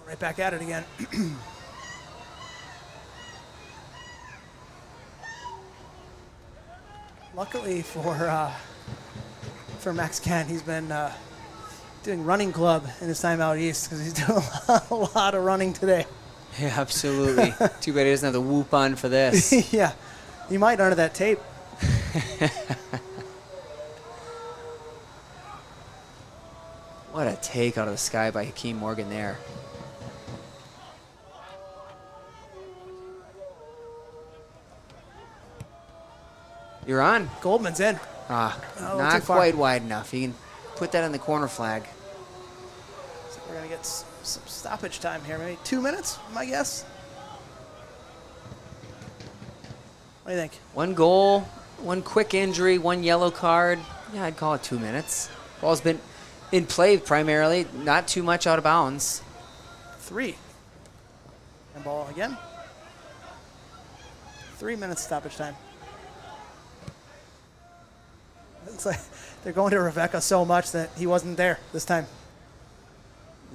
Right back at it again. Luckily for Max Kent, he's been doing running club in his time out east because he's doing a lot of running today. Yeah, absolutely. Too bad he doesn't have the whoop on for this. Yeah, he might under that tape. What a take out of the sky by Hakeem Morgan there. You're on. Goldman's in. Ah, Oh, not too far. quite wide enough. You can put that on the corner flag. So we're going to get some stoppage time here. Maybe 2 minutes, my guess. What do you think? One goal, one quick injury, one yellow card. Yeah, I'd call it 2 minutes. Ball's been in play primarily, not too much out of bounds. 3. And ball again. 3 minutes stoppage time. It's like they're going to Reveco so much that he wasn't there this time.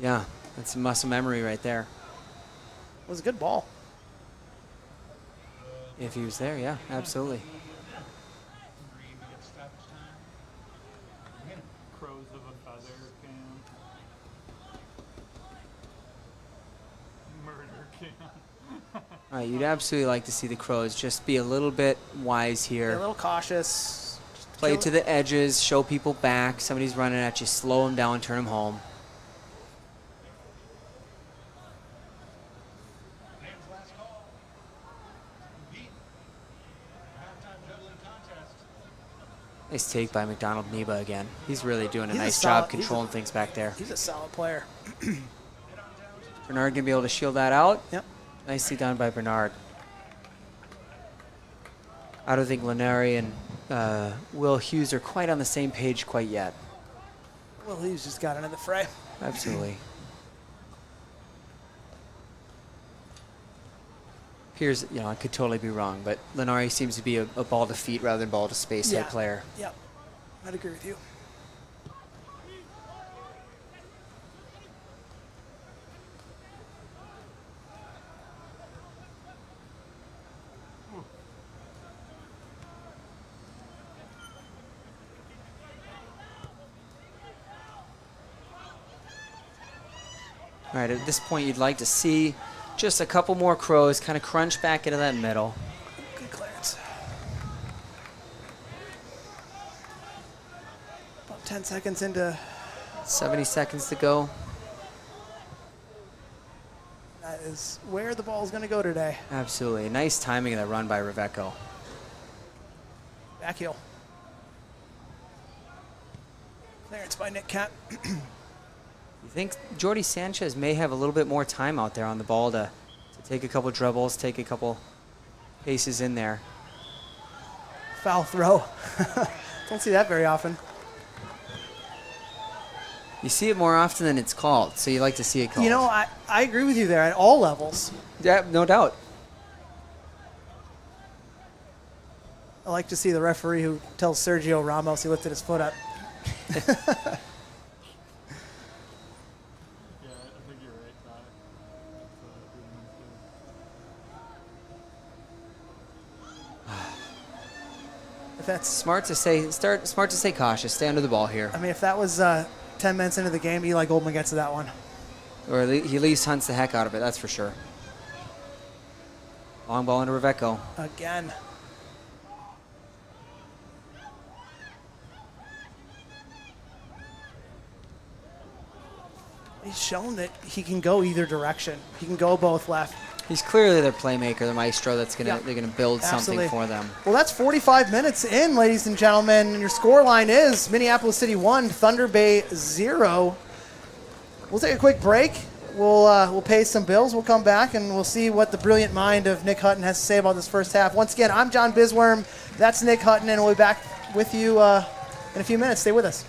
Yeah, that's a muscle memory right there. It was a good ball. If he was there, yeah, absolutely. Pregame gets stoppage time. Minute. Crows of a feather can. Murder can. All right, you'd absolutely like to see the Crows just be a little bit wise Be a here. little cautious. Play Kill to the edges, show people back. Somebody's running at you, slow them down, turn them home. Man's last call. Compete. Halftime juggling contest. Nice take by McDonald Neba again. He's really doing a He's a nice solid- job controlling things back there. He's a solid player. Bernard gonna be able to shield that out. Yep. Nicely done by Bernard. I don't think Lanari and Will Hughes are quite on the same page quite yet. Well, he's just got into the fray. Absolutely. Appears, you know, I could totally be wrong, but Lanari seems to be a ball to feet rather than ball to space type player. Yep. I'd agree with you. All right, at this point, you'd like to see just a couple more Crows kind of crunch back into that middle. Good clearance. About 10 seconds into 70 seconds to go. that is where the ball is going to go today. Absolutely. Nice timing of that run by Reveco. Back heel. Clearance by Nick Cat. You think Jordy Sanchez may have a little bit more time out there on the ball to take a couple dribbles, take a couple paces in there. Foul throw. Don't see that very often. You see it more often than it's called, so you like to see it called. You know, I agree with you there at all levels. Yeah, no doubt. I like to see the referee who tells Sergio Ramos he lifted his foot up. Yeah, I think you're right, Ty. If that's, Smart to say cautious. Stay under the ball here. I mean, if that was 10 minutes into the game, Eli Goldman gets to that one. Or he at least hunts the heck out of it, that's for sure. Long ball into Reveco. Again. He's shown that he can go either direction. He can go both left. He's clearly their playmaker, the maestro that's Yeah. they're gonna build Absolutely. something for them. Well, that's 45 minutes in, ladies and gentlemen. And your score line is Minneapolis City 1, Thunder Bay 0. We'll take a quick break. We'll pay some bills. We'll come back and we'll see what the brilliant mind of Nick Hutton has to say about this first half. Once again, I'm John Bisworm. That's Nick Hutton, and we'll be back with you in a few minutes. Stay with us.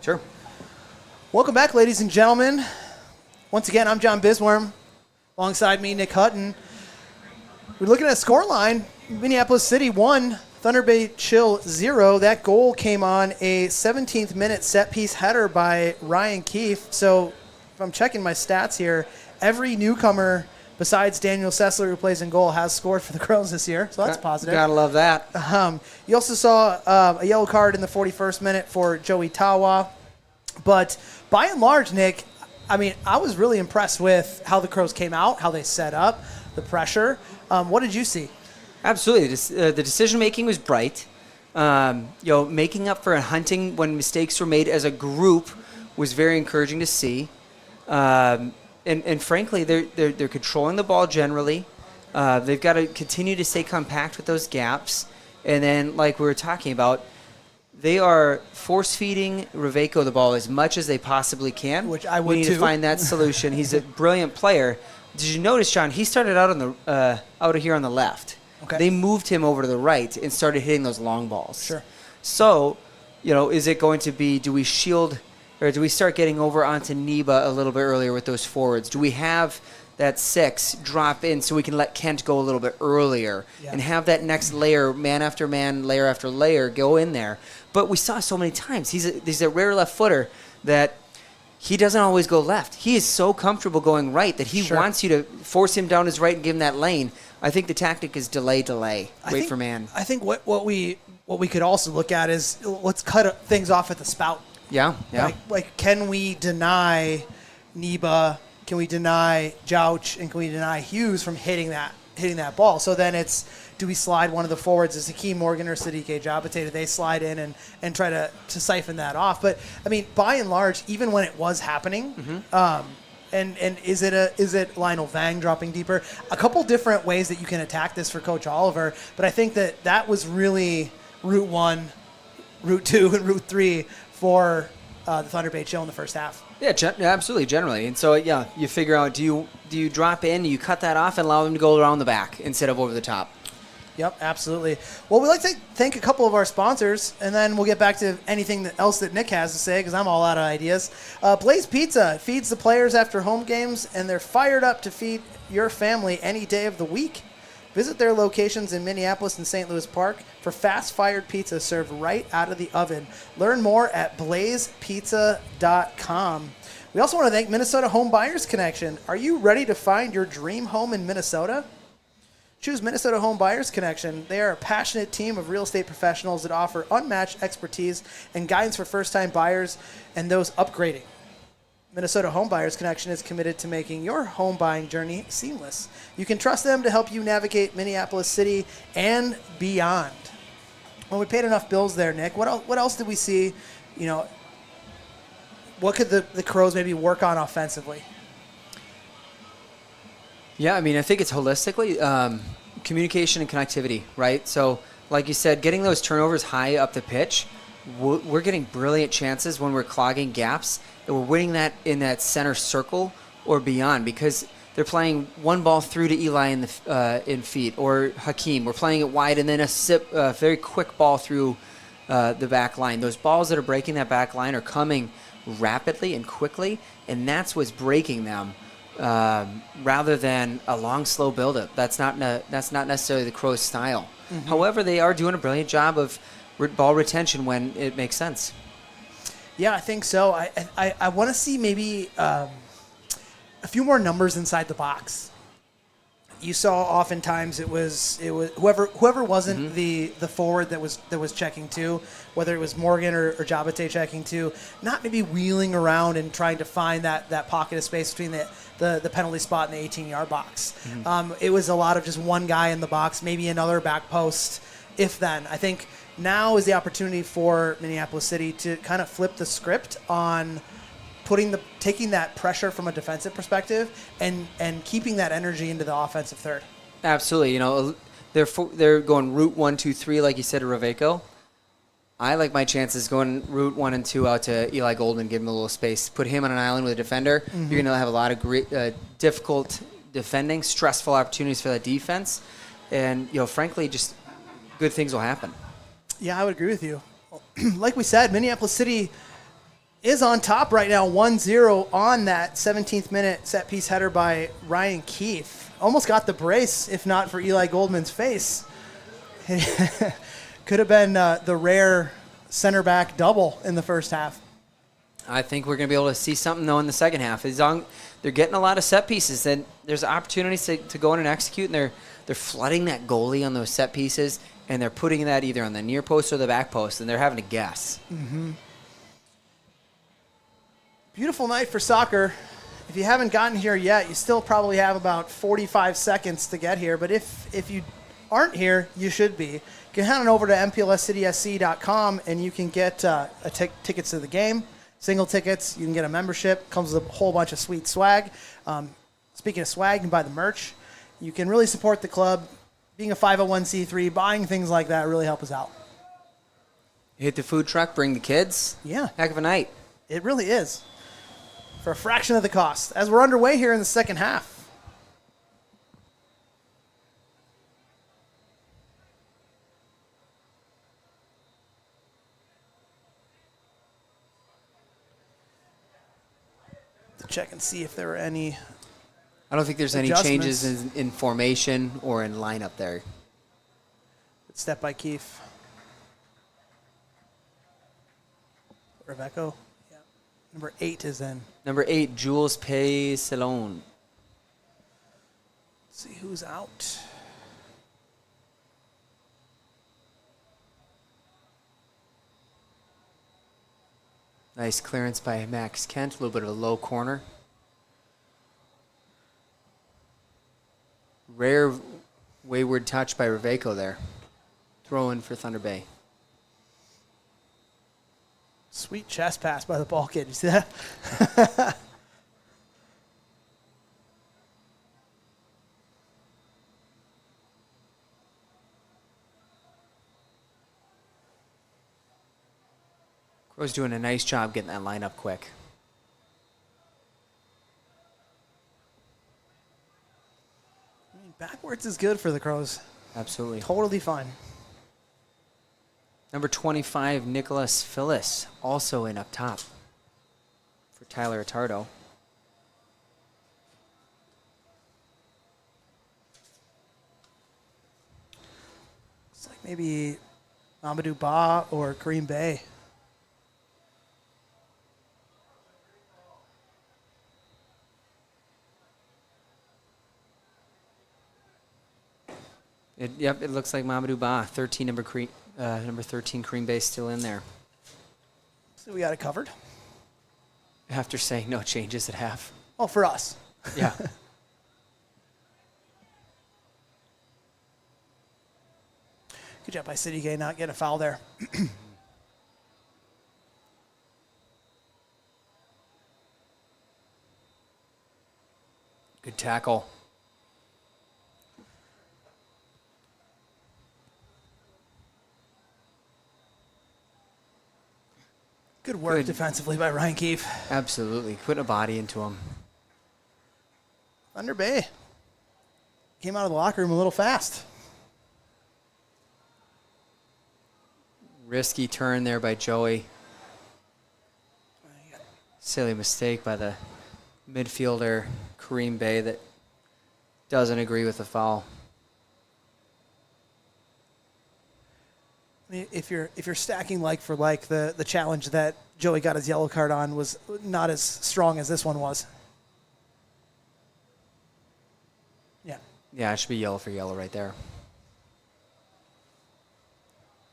Sure. Welcome back, ladies and gentlemen. Once again, I'm John Bisworm. Alongside me, Nick Hutton. We're looking at a scoreline. Minneapolis City 1, Thunder Bay Chill 0. That goal came on a 17th minute set piece header by Ryan Keefe. So if I'm checking my stats here, every newcomer besides Daniel Sessler, who plays in goal, has scored for the Crows this year. So that's positive. Gotta love that. You also saw a yellow card in the 41st minute for Joey Tawa. But by and large, Nick, I mean, I was really impressed with how the Crows came out, how they set up, the pressure. What did you see? Absolutely. The decision-making was bright. Making up for hunting when mistakes were made as a group was very encouraging to see. And frankly, they're controlling the ball generally. They've got to continue to stay compact with those gaps. And then, like we were talking about, they are force-feeding Reveco the ball as much as they possibly can. Which I would, We need too. to find that solution. He's a brilliant player. Did you notice, John, he started out on the out of here on the left. Okay. They moved him over to the right and started hitting those long balls. Sure. So, is it going to be, do we shield, or do we start getting over onto Neba a little bit earlier with those forwards? Do we have that 6 drop in so we can let Kent go a little bit earlier and have that next layer, man after man, layer after layer, go in there? But we saw so many times. He's a rare left footer that he doesn't always go left. He is so comfortable going right that he wants you to force him down his right and give him that lane. I think the tactic is delay, wait for man. I think what we could also look at is let's cut things off at the spout. Yeah. Like can we deny Neba? Can we deny Jouch? And can we deny Hughes from hitting that ball? So then it's, do we slide one of the forwards? Is Hakeem Morgan or Sadiq Jabate? Do they slide in and try to siphon that off? But I mean, by and large, even when it was happening, and is it Lionel Vang dropping deeper? A couple different ways that you can attack this for Coach Oliver. But I think that was really route 1, route 2, and route 3 for the Thunder Bay Chill in the first half. Yeah, absolutely, generally. And so, you figure out, do you drop in, do you cut that off and allow them to go around the back instead of over the top? Yep, absolutely. Well, we'd like to thank a couple of our sponsors, and then we'll get back to anything else that Nick has to say, because I'm all out of ideas. Blaze Pizza feeds the players after home games, and they're fired up to feed your family any day of the week. Visit their locations in Minneapolis and St. Louis Park for fast-fired pizza served right out of the oven. Learn more at blazepizza.com. We also want to thank Minnesota Home Buyers Connection. Are you ready to find your dream home in Minnesota? Choose Minnesota Home Buyers Connection. They are a passionate team of real estate professionals that offer unmatched expertise and guidance for first-time buyers and those upgrading. Minnesota Home Buyers Connection is committed to making your home buying journey seamless. You can trust them to help you navigate Minneapolis City and beyond. Well, we paid enough bills there, Nick. What else did we see? What could the Crows maybe work on offensively? Yeah, I mean, I think it's holistically communication and connectivity, right? So, like you said, getting those turnovers high up the pitch, we're getting brilliant chances when we're clogging gaps, and we're winning that in that center circle or beyond, because they're playing one ball through to Eli in feet, or Hakeem. We're playing it wide, and then a very quick ball through the back line. Those balls that are breaking that back line are coming rapidly and quickly, and that's what's breaking them. Rather than a long, slow buildup. That's not necessarily the Crows' style. Mm-hmm. However, they are doing a brilliant job of ball retention when it makes sense. Yeah, I think so. I want to see maybe a few more numbers inside the box. You saw oftentimes it was whoever wasn't the forward that was checking too, whether it was Morgan or Jabate checking too, not maybe wheeling around and trying to find that pocket of space between the penalty spot and the 18-yard box. It was a lot of just one guy in the box, maybe another back post, if then. I think now is the opportunity for Minneapolis City to kind of flip the script on taking that pressure from a defensive perspective and keeping that energy into the offensive third. Absolutely. They're going route 1, 2, 3, like you said, to Reveco. I like my chances going route 1 and 2 out to Eli Goldman, give him a little space, put him on an island with a defender. You're going to have a lot of great, difficult defending, stressful opportunities for that defense, and frankly, just good things will happen. Yeah, I would agree with you. Like we said, Minneapolis City is on top right now, 1-0 on that 17th minute set piece header by Ryan Keefe. Almost got the brace, if not for Eli Goldman's face. Could have been the rare center back double in the first half. I think we're going to be able to see something, though, in the second half. They're getting a lot of set pieces, and there's opportunities to go in and execute, and they're flooding that goalie on those set pieces, and they're putting that either on the near post or the back post, and they're having to guess. Mm-hmm. Beautiful night for soccer. If you haven't gotten here yet, you still probably have about 45 seconds to get here, but if you aren't here, you should be. You can head on over to MPLSCitySC.com, and you can get tickets to the game. Single tickets, you can get a membership. Comes with a whole bunch of sweet swag. Speaking of swag, you can buy the merch. You can really support the club. Being a 501c3, buying things like that really help us out. Hit the food truck, bring the kids. Yeah. Heck of a night. It really is. For a fraction of the cost. As we're underway here in the second half. Check and see if there are any. I don't think there's any changes in formation or in lineup there. Good step by Keefe. Rebecca. Yeah. Number 8 is in. Number 8, Jules Pay-Salon. Let's see who's out. Nice clearance by Max Kent. A little bit of a low corner. Rare wayward touch by Reveco there. Throw in for Thunder Bay. Sweet chest pass by the ball kid. You see that? Crow's doing a nice job getting that line up quick. I mean, backwards is good for the Crows. Absolutely. Totally fine. Number 25, Nicholas Phyllis, also in up top for Tyler Attardo. It's like maybe Amadou Ba or Green Bay. It looks like Mamadou Ba, 13 number 13 Green Bay still in there. So we got it covered. After saying no changes at half. Well, for us. Yeah. Good job by City Gay not getting a foul there. Good tackle. Good work Good. defensively by Ryan Keefe. Absolutely. Putting a body into him. Thunder Bay came out of the locker room a little fast. Risky turn there by Joey. Silly mistake by the midfielder, Kareem Bay, that doesn't agree with the foul. I mean, if you're stacking like for like, the challenge that Joey got his yellow card on was not as strong as this one was. Yeah. Yeah, it should be yellow for yellow right there.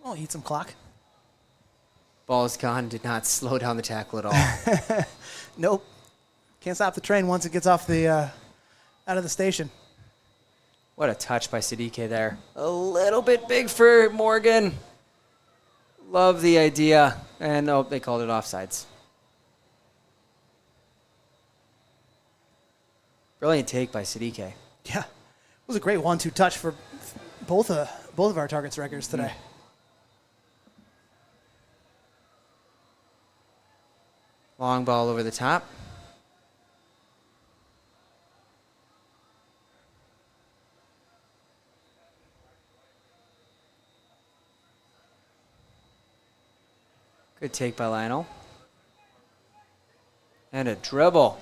Oh, eat some clock. Ball is gone. Did not slow down the tackle at all. Nope. Can't stop the train once it gets off the out of the station. What a touch by Siddique there. A little bit big for Morgan. Love the idea. And oh, they called it offsides. Brilliant take by Siddique. Yeah. It was a great 1-2 touch for both of our targets records today. Long ball over the top. Good take by Lionel. And a dribble.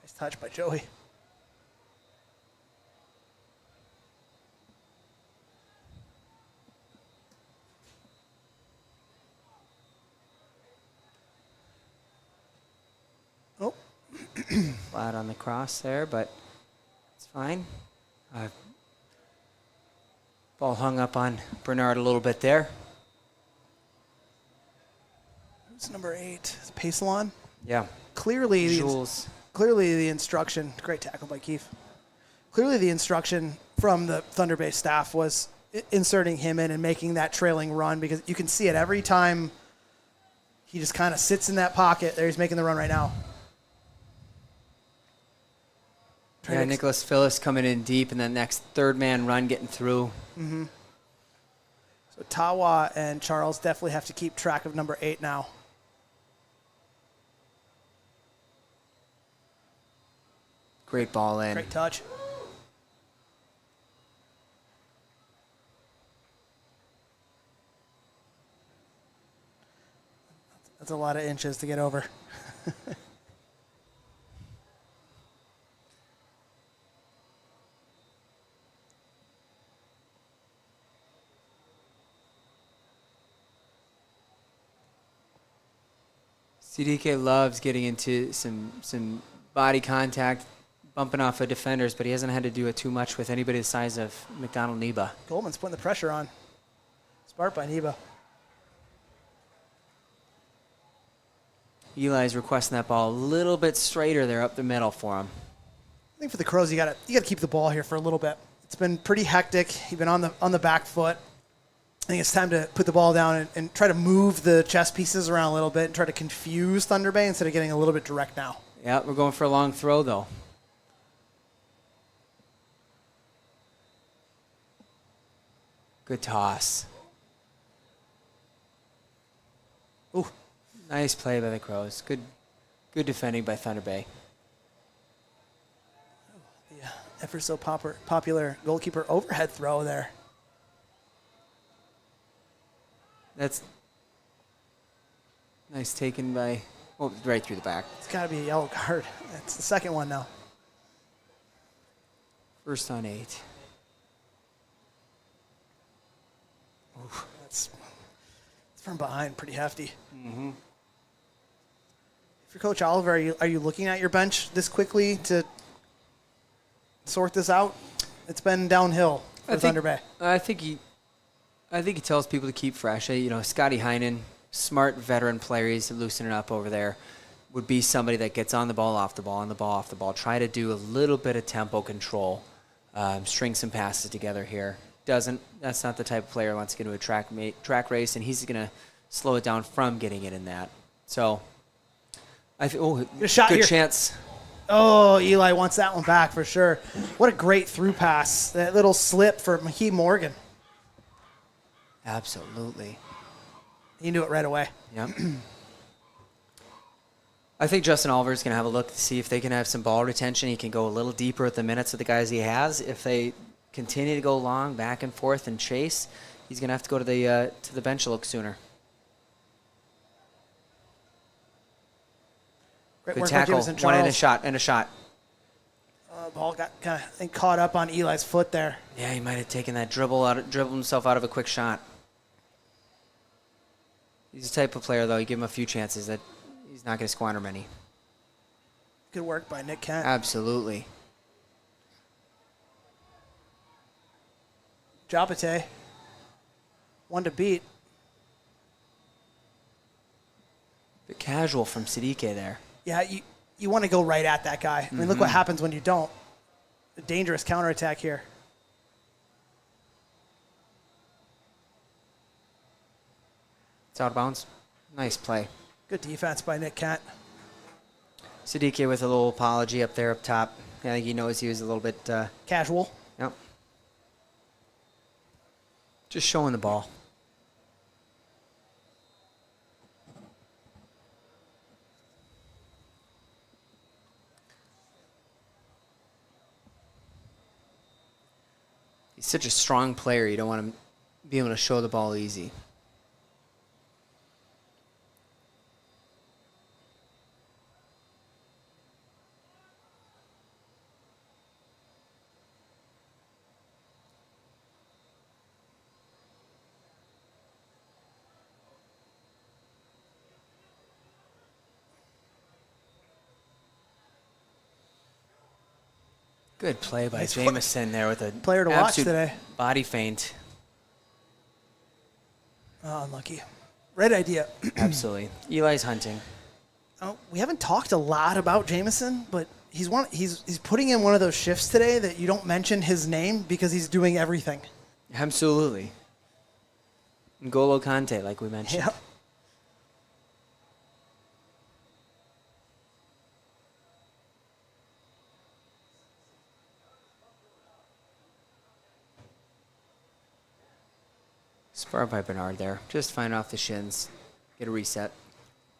Nice touch by Joey. Oh. Flat on the cross there, but it's fine. Ball hung up on Bernard a little bit there. Who's number 8? Is it Pacelon? Yeah. Clearly, Jules. Clearly the instruction, great tackle by Keefe. Clearly the instruction from the Thunder Bay staff was inserting him in and making that trailing run, because you can see it every time he just kind of sits in that pocket. There, he's making the run right now. Yeah, Nicholas Phyllis coming in deep, and then next third man run getting through. Mm-hmm. So Tawa and Charles definitely have to keep track of number 8 now. Great ball in. Great touch. That's a lot of inches to get over. CDK loves getting into some body contact, bumping off of defenders, but he hasn't had to do it too much with anybody the size of McDonald Neba. Goldman's putting the pressure on. Smart by Neba. Eli's requesting that ball a little bit straighter there up the middle for him. I think for the Crows, you gotta keep the ball here for a little bit. It's been pretty hectic. You've been on the back foot. I think it's time to put the ball down and try to move the chess pieces around a little bit and try to confuse Thunder Bay instead of getting a little bit direct now. Yeah, we're going for a long throw, though. Good toss. Ooh. Nice play by the Crows. Good defending by Thunder Bay. The ever so popular goalkeeper overhead throw there. That's nice taken by, right through the back. It's got to be a yellow card. That's the second one now. First on 8. Oof, it's from behind, pretty hefty. Mm-hmm. If you're Coach Oliver, are you looking at your bench this quickly to sort this out? It's been downhill for Thunder Bay. I think he tells people to keep fresh. Scotty Heinen, smart veteran player, he's loosening up over there, would be somebody that gets on the ball, off the ball, on the ball, off the ball. Try to do a little bit of tempo control, string some passes together here. That's not the type of player who wants to get into a track race, and he's going to slow it down from getting it in that. So, good shot good here. Chance. Oh, Eli wants that one back for sure. What a great through pass. That little slip for Mahee Morgan. Absolutely. He knew it right away. Yep. I think Justin Oliver is going to have a look to see if they can have some ball retention. He can go a little deeper at the minutes of the guys he has. If they continue to go long, back and forth, and chase, he's going to have to go to the bench a look sooner. Great Good work by tackle. Jameson One Charles. and a shot. Ball got kind of caught up on Eli's foot there. Yeah, he might have taken that dribbled himself out of a quick shot. He's the type of player, though, you give him a few chances that he's not going to squander many. Good work by Nick Kent. Absolutely. Jopate. One to beat. Bit casual from Siddique there. Yeah, you want to go right at that guy. I mean, look what happens when you don't. A dangerous counterattack here. It's out of bounds. Nice play. Good defense by Nick Kent. Siddique with a little apology up there up top. I think he knows he was a little bit... Casual. Yep. Just showing the ball. He's such a strong player. You don't want him to be able to show the ball easy. Good play by Nice Jameson there with a player to watch absolute today. body feint. Oh, unlucky. Right idea. Absolutely. Eli's hunting. Oh, we haven't talked a lot about Jameson, but he's putting in one of those shifts today that you don't mention his name because he's doing everything. Absolutely. N'Golo Kante, like we mentioned. Yeah. Spar by Bernard there. Just fine off the shins. Get a reset.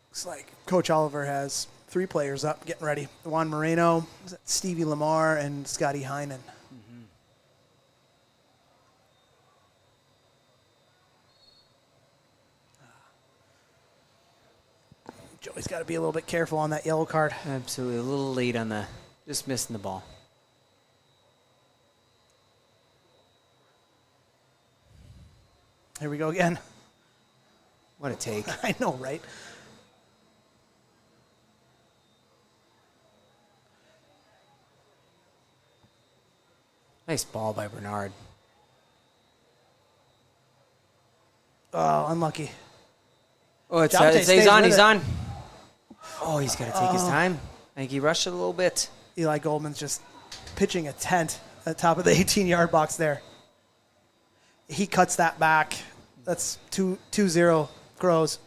Looks like Coach Oliver has 3 players up getting ready. Juan Moreno, Stevie Lamar, and Scotty Heinen. Joey's got to be a little bit careful on that yellow card. Absolutely. A little late on the, just missing the ball. Here we go again. What a take. I know, right? Nice ball by Bernard. Oh, unlucky. Oh, it Jonte stays stays on. with He's it. on. Oh, he's got to take his time. I think he rushed it a little bit. Eli Goldman's just pitching a tent at the top of the 18-yard box there. He cuts that back. That's 2-0 Crows.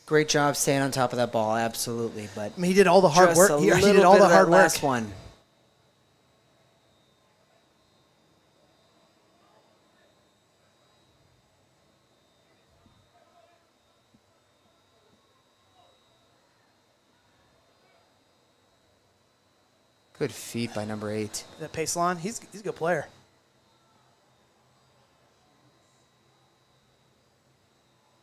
Great job staying on top of that ball, absolutely. But I mean, he did all the hard just work. a He little did all bit the of that hard work. last one. Good feet by number 8. That Pacelon, he's a good player.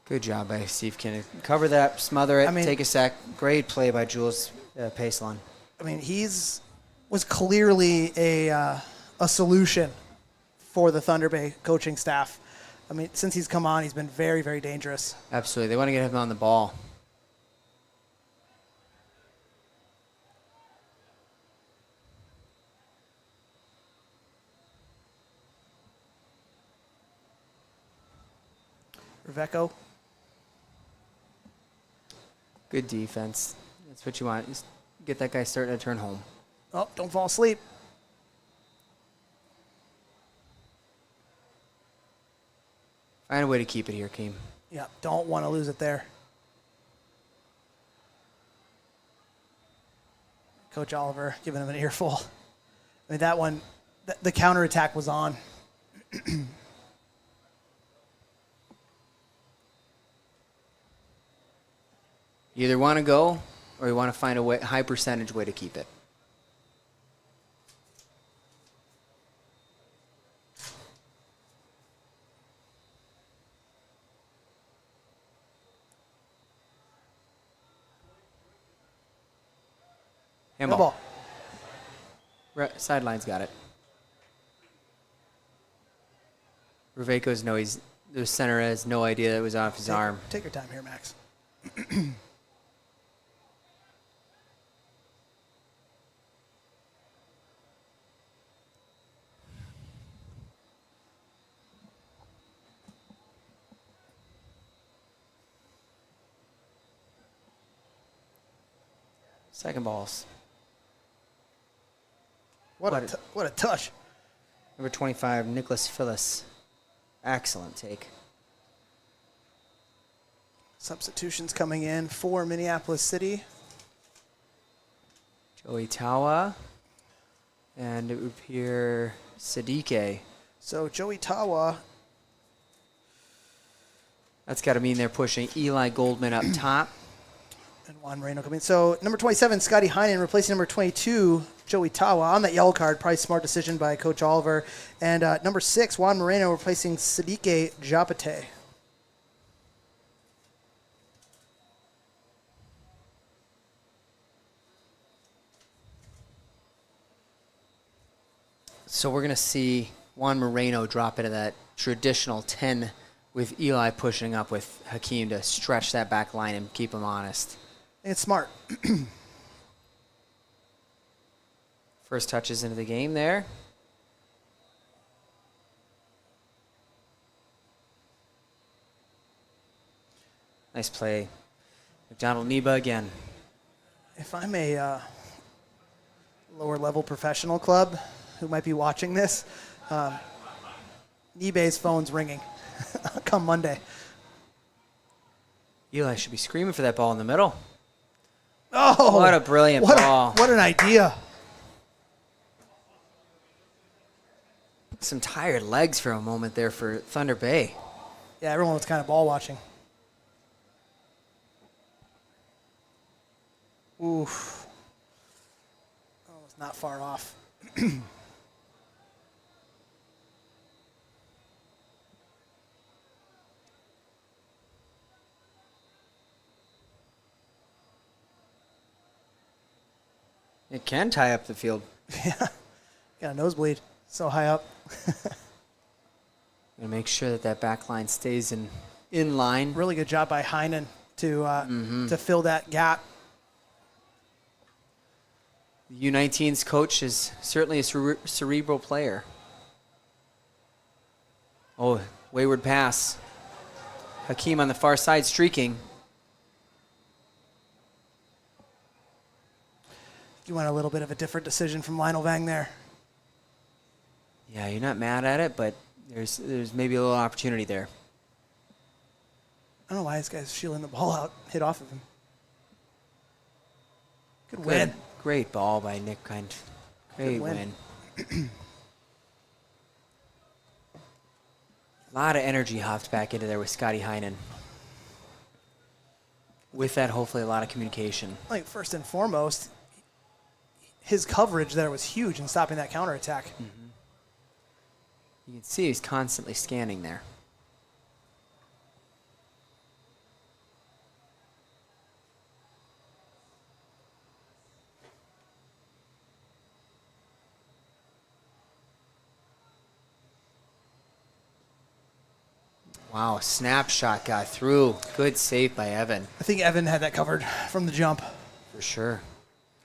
Good job by Steve Kinnick. Cover that, smother it, I mean- take a sack. Great play by Jules Pacelon. I mean, was clearly a solution for the Thunder Bay coaching staff. I mean, since he's come on, he's been very, very dangerous. Absolutely. They want to get him on the ball. Reveco, Good defense. That's what you want. Just get that guy starting to turn home. oh, don't fall asleep. Find a way to keep it here, Keem. Yeah, don't want to lose it there. Coach Oliver giving him an earful. I mean, that one, the counterattack was on. You either want to go or you want to find a high percentage way to keep it. Handball. Sideline's got it. Ruveco's the center has no idea that it was off his arm. Take your time here, Max. Second balls. What a touch. Number 25, Nicholas Phyllis. Excellent take. Substitutions coming in for Minneapolis City. Joey Tawa. And it would appear Sadike. So Joey Tawa, That's got to mean they're pushing Eli Goldman up top. and Juan Moreno coming in. So number 27, Scotty Heinen, replacing number 22, Joey Tawa. On that yellow card, probably smart decision by Coach Oliver. And number 6, Juan Moreno, replacing Sadike Japate. So we're going to see Juan Moreno drop into that traditional 10 with Eli pushing up with Hakeem to stretch that back line and keep him honest. It's smart. First touches into the game there. Nice play. McDonald Neba again. If I'm a lower level professional club who might be watching this, Nibe's phone's ringing come Monday. Eli should be screaming for that ball in the middle. Oh, What a brilliant ball. What an idea. Some tired legs for a moment there for Thunder Bay. Yeah, everyone was kind of ball watching. Oof. Oh, it's not far off. It can tie up the field. Yeah. Got a nosebleed. So high up. Gonna make sure that that back line stays in line. Really good job by Heinen to fill that gap. The U19's coach is certainly a cerebral player. Oh, wayward pass. Hakeem on the far side streaking. You want a little bit of a different decision from Lionel Vang there. Yeah, you're not mad at it, but there's maybe a little opportunity there. I don't know why this guy's shielding the ball out, hit off of him. Good win. Great ball by Nick Kind. Great win. win. A lot of energy hopped back into there with Scotty Heinen. With that, hopefully a lot of communication. Like, first and foremost, his coverage there was huge in stopping that counterattack. You can see he's constantly scanning there. Wow, snapshot got through. Good save by Evan. I think Evan had that covered from the jump, For sure.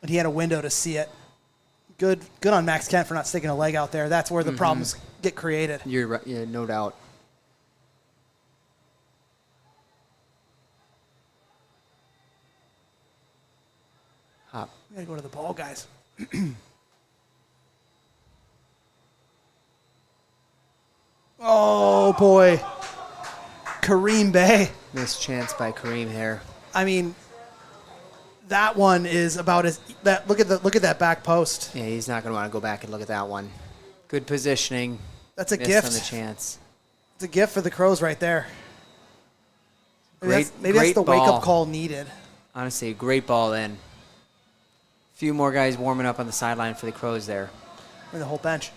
and he had a window to see it. Good on Max Kent for not sticking a leg out there. That's where the problems get created. You're right, yeah, no doubt. Hop. We gotta go to the ball, guys. Oh boy, Kareem Bay. Missed chance by Kareem here. I mean, that one is about as that. Look at that back post. Yeah, he's not going to want to go back and look at that one. Good positioning. That's a Missed gift. on the chance. It's a gift for the Crows right there. Great Maybe that's the ball. wake-up call needed. Honestly, a great ball in. Few more guys warming up on the sideline for the Crows there. And the whole bench.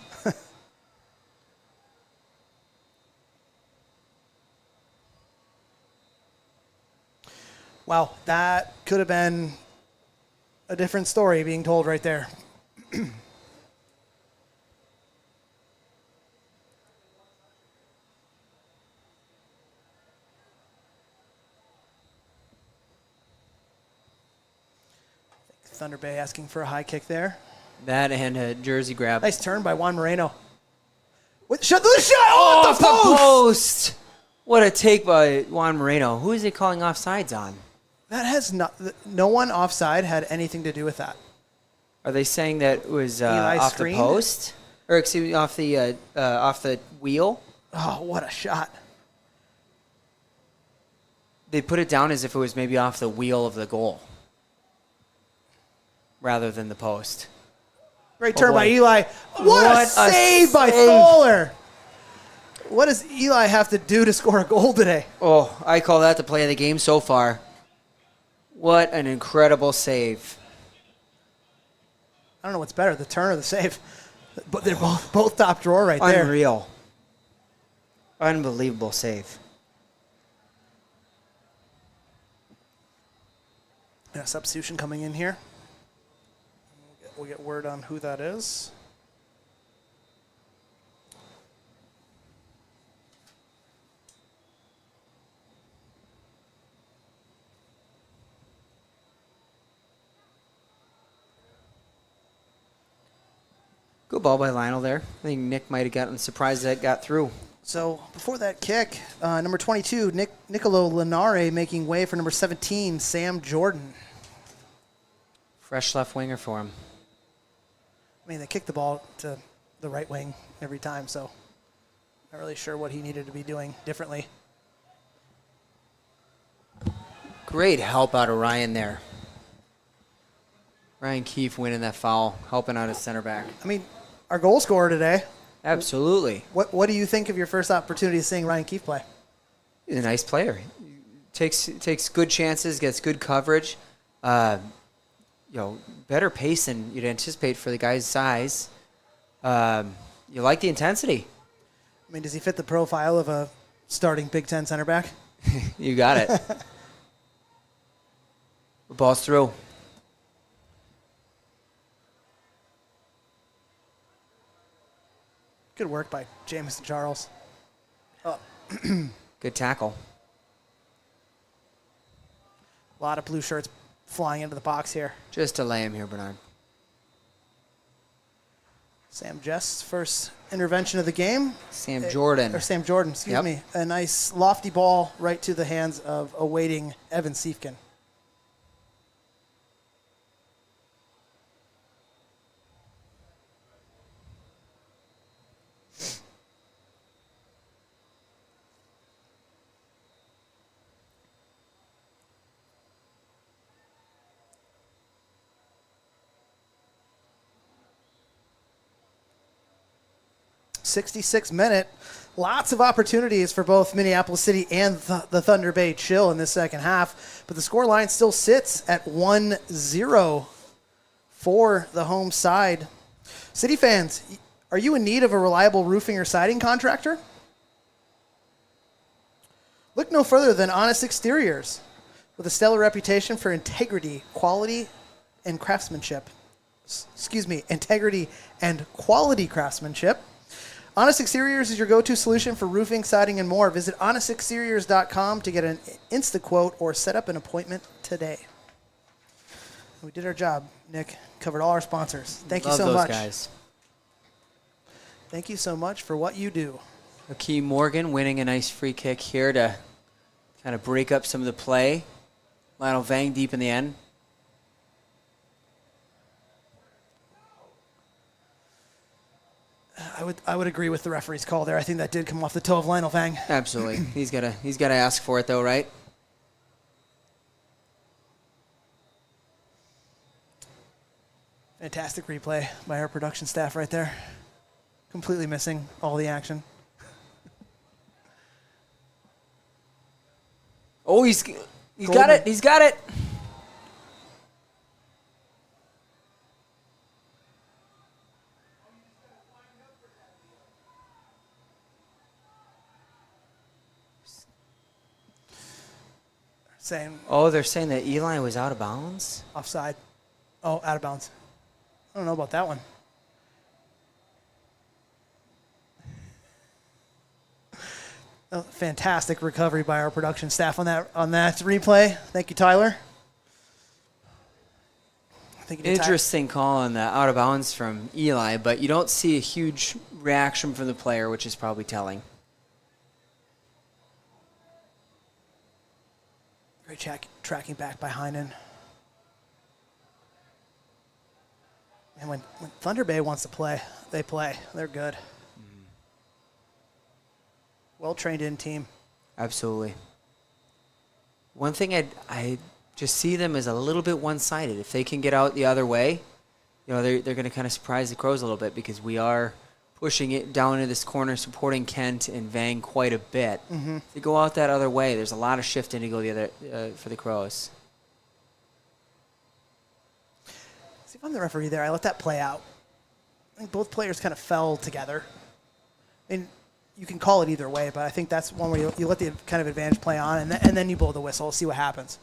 Wow, that could have been a different story being told right there. Thunder Bay asking for a high kick there. That and a jersey grab. Nice turn by Juan Moreno. Shot the shot! Oh, Off the post! the post! What a take by Juan Moreno. Who is he calling offsides on? That has no one offside had anything to do with that. Are they saying that it was Eli off screened? the post? Or excuse me, off the wheel? Oh, what a shot. They put it down as if it was maybe off the wheel of the goal rather than the post. Great turn by boy. Eli. What a save by Fowler. What does Eli have to do to score a goal today? Oh, I call that the play of the game so far. What an incredible save. I don't know what's better, the turn or the save. But they're both top drawer right there. Unreal. Unbelievable save. Yeah, substitution coming in here. We'll get word on who that is. Good ball by Lionel there. I think Nick might have gotten surprised that got through. So before that kick, number 22, Nicolo Linare making way for number 17, Sam Jordan. Fresh left winger for him. I mean, they kicked the ball to the right wing every time, so not really sure what he needed to be doing differently. Great help out of Ryan there. Ryan Keefe winning that foul, helping out his center back. I mean, our goal scorer today. Absolutely. What do you think of your first opportunity of seeing Ryan Keefe play? He's a nice player. Takes good chances, gets good coverage. Better pace than you'd anticipate for the guy's size. You like the intensity. I mean, does he fit the profile of a starting Big Ten center back? You got it. The ball's through. Good work by Jamison Charles. Good tackle. A lot of blue shirts flying into the box here. Just to lay him here, Bernard. Sam Jess's first intervention of the game. Sam Jordan. Or Sam Jordan, excuse Yep. me. A nice lofty ball right to the hands of awaiting Evan Siefkin. .66 minute. Lots of opportunities for both Minneapolis City and the Thunder Bay Chill in this second half, but the scoreline still sits at 1-0 for the home side. City fans, are you in need of a reliable roofing or siding contractor? Look no further than Honest Exteriors, with a stellar reputation for integrity, quality, and craftsmanship. Integrity and quality craftsmanship. Honest Exteriors is your go-to solution for roofing, siding, and more. Visit honestexteriors.com to get an Insta-quote or set up an appointment today. We did our job, Nick. Covered all our sponsors. Thank you so much. Love those guys. Thank you so much for what you do. Hakeem Morgan winning a nice free kick here to kind of break up some of the play. Lionel Vang deep in the end. I would agree with the referee's call there. I think that did come off the toe of Lionel Vang. Absolutely. He's gotta ask for it though, right? Fantastic replay by our production staff right there. Completely missing all the action. Oh, he's got it. He's got it. They're saying that Eli was out of bounds? Offside. Oh, out of bounds. I don't know about that one. Oh, fantastic recovery by our production staff on that replay. Thank you, Tyler. Interesting call on the out of bounds from Eli, but you don't see a huge reaction from the player, which is probably telling. Great tracking back by Heinen. And when Thunder Bay wants to play, they play. They're good. Well-trained in team. Absolutely. One thing I just see them as a little bit one-sided. If they can get out the other way, they're going to kind of surprise the Crows a little bit because we are pushing it down into this corner, supporting Kent and Vang quite a bit. Mm-hmm. If they go out that other way, there's a lot of shifting to go the other for the Crows. See, if I'm the referee there, I let that play out. I think both players kind of fell together. I mean, you can call it either way, but I think that's one where you let the kind of advantage play on, and then you blow the whistle, see what happens.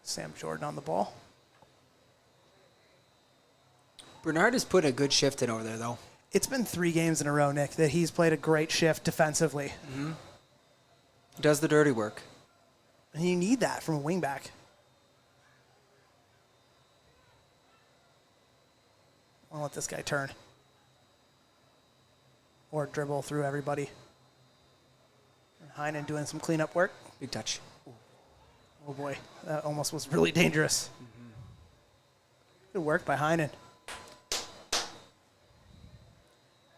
Sam Jordan on the ball. Bernard has put a good shift in over there, though. It's been 3 games in a row, Nick, that he's played a great shift defensively. Does the dirty work. And you need that from a wingback. I'll let this guy turn. Or dribble through everybody. And Heinen doing some cleanup work. Big touch. Oh boy, that almost was really dangerous. Good work by Heinen.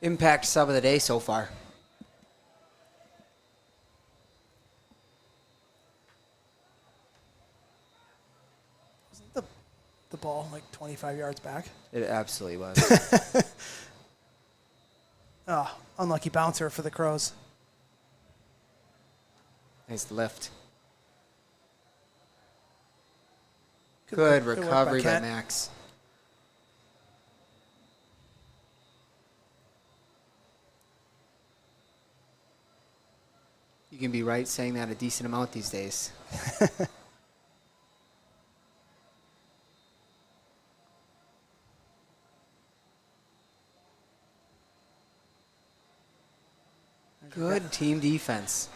Impact sub of the day so far. Wasn't the ball like 25 yards back? It absolutely was. Oh, unlucky bouncer for the Crows. Nice lift. Good Good work by recovery by Kent. Max. You can be right saying that a decent amount these days. Good team defense.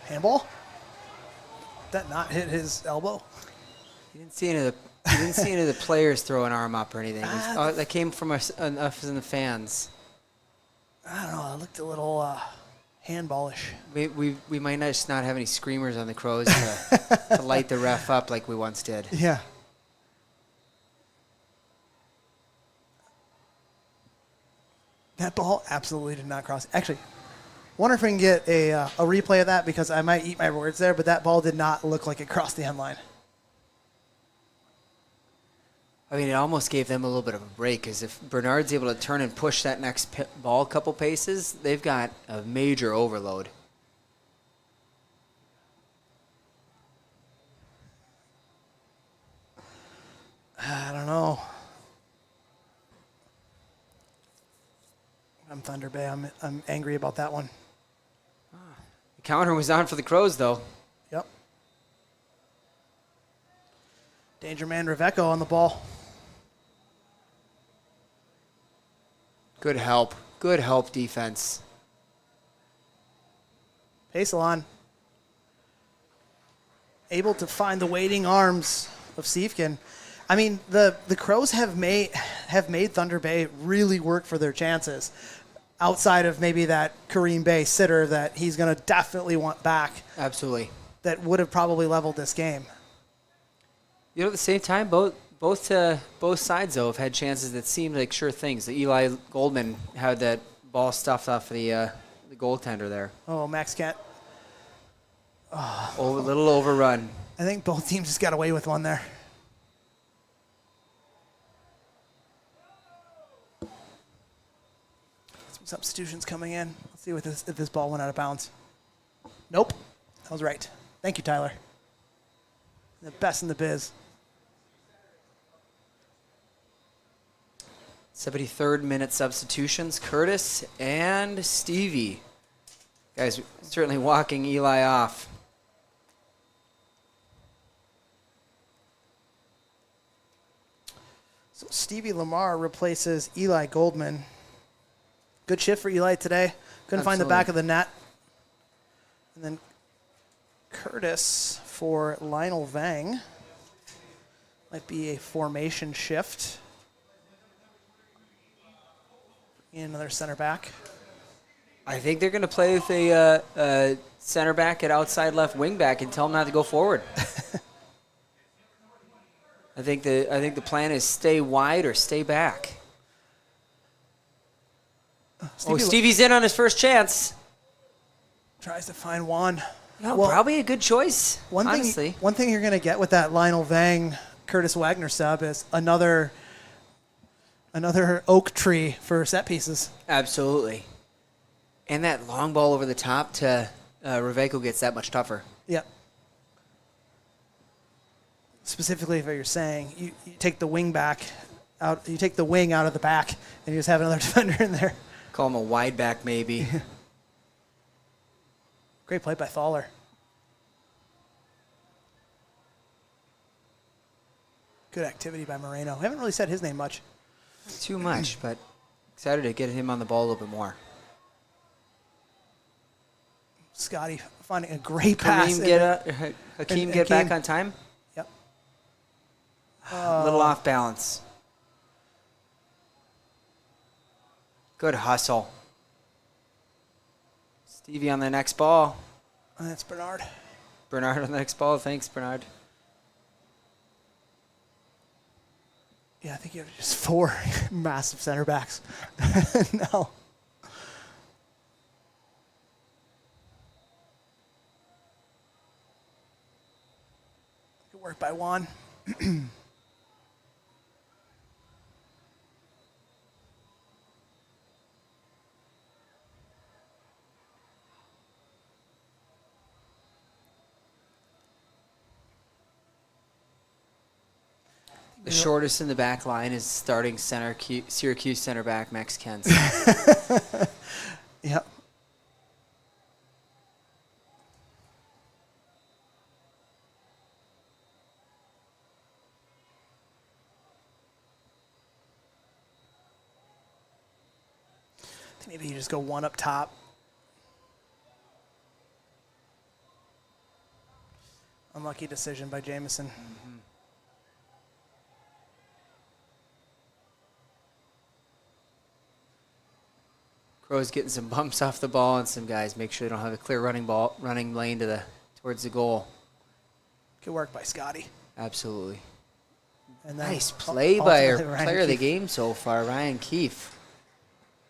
Handball? Did that not hit his elbow? You didn't see any of the players throw an arm up or anything. That came from us in the fans. I don't know. It looked a little handballish. We might just not have any screamers on the Crows to light the ref up like we once did. Yeah. That ball absolutely did not cross. Actually, wonder if we can get a replay of that because I might eat my words there, but that ball did not look like it crossed the end line. I mean, it almost gave them a little bit of a break because if Bernard's able to turn and push that next ball a couple paces, they've got a major overload. I don't know. I'm Thunder Bay. I'm angry about that one. The counter was on for the Crows, though. Yep. Danger man Reveco on the ball. Good help. Good help defense. Pacelon able to find the waiting arms of Siefkin. I mean, the Crows have made Thunder Bay really work for their chances. Outside of maybe that Kareem Bay sitter that he's going to definitely want back. Absolutely. That would have probably leveled this game. You know, at the same time, both sides, though, have had chances that seemed like sure things. The Eli Goldman had that ball stuffed off the goaltender there. Oh, Max Kent. A little overrun. I think both teams just got away with one there. Some substitutions coming in. Let's see if this ball went out of bounds. Nope. That was right. Thank you, Tyler. The best in the biz. 73rd minute substitutions, Curtis and Stevie. Guys, certainly walking Eli off. So Stevie Lamar replaces Eli Goldman. Good shift for Eli today. Couldn't find the back of the net. And then Curtis for Lionel Vang. Might be a formation shift. Another center back. I think they're going to play with a center back at outside left wing back and tell them not to go forward. I think the plan is stay wide or stay back. Stevie's in on his first chance. Tries to find Juan. No, probably a good choice, honestly. One thing you're going to get with that Lionel Vang, Curtis Wagner sub is another oak tree for set pieces. Absolutely. And that long ball over the top to Reveco gets that much tougher. Yep. Specifically, if you're saying you take the wing back out, you take the wing out of the back, and you just have another defender in there. Call him a wide back, maybe. Great play by Thaler. Good activity by Moreno. I haven't really said his name much. Too much, but Excited to get him on the ball a little bit more. Scotty finding a great pass. Hakeem get back on time? Yep. A little off balance. Good hustle. Stevie on the next ball. That's Bernard. Bernard on the next ball. Thanks, Bernard. Yeah, I think you have just 4 massive center backs. No. Good work by Juan. The shortest in the back line is starting Syracuse center back Max Kent. Yep. I think maybe you just go one up top. Unlucky decision by Jamison. Mm-hmm. Crows getting some bumps off the ball, and some guys make sure they don't have a clear running lane towards the goal. Good work by Scotty. Absolutely. And then Nice play by our ultimately, Ryan player of the Keefe. game so far, Ryan Keefe.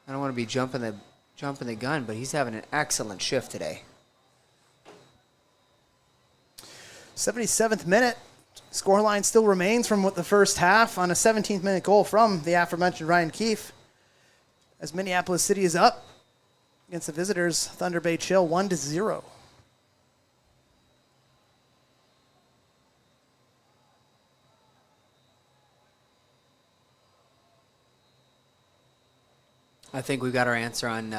I don't want to be jumping the gun, but he's having an excellent shift today. 77th minute. Scoreline still remains from what the first half on a 17th minute goal from the aforementioned Ryan Keefe. As Minneapolis City is up against the visitors, Thunder Bay Chill 1-0. I think we got our answer on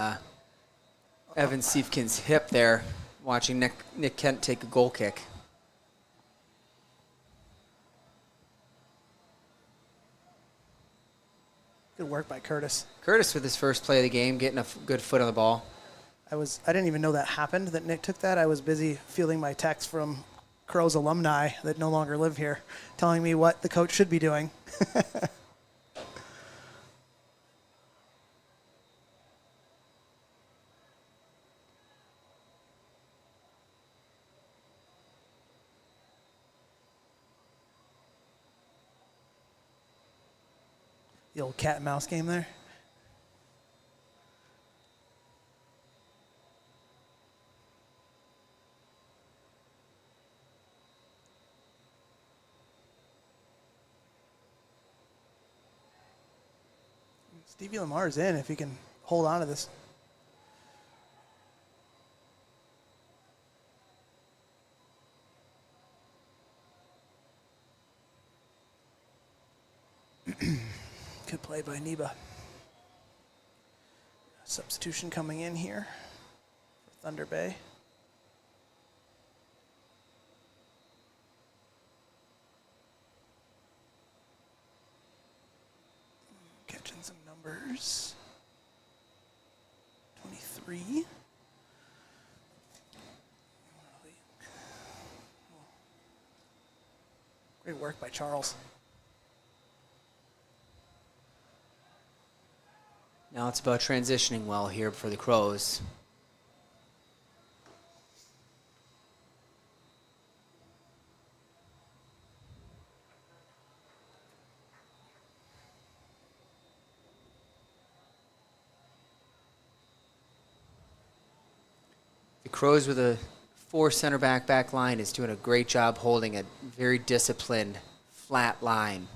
Evan Siefkin's hip there, watching Nick Kent take a goal kick. Good work by Curtis. Curtis with his first play of the game, getting a good foot on the ball. I didn't even know that happened, that Nick took that. I was busy fielding my texts from Crows alumni that no longer live here, telling me what the coach should be doing. The old cat and mouse game there. Stevie Lamar's in if he can hold on to this. Good play by Neba. Substitution coming in here for Thunder Bay. Catching some numbers. 23. Great work by Charles. Now it's about transitioning well here for the Crows. The Crows with a 4 center back line is doing a great job holding a very disciplined, flat line.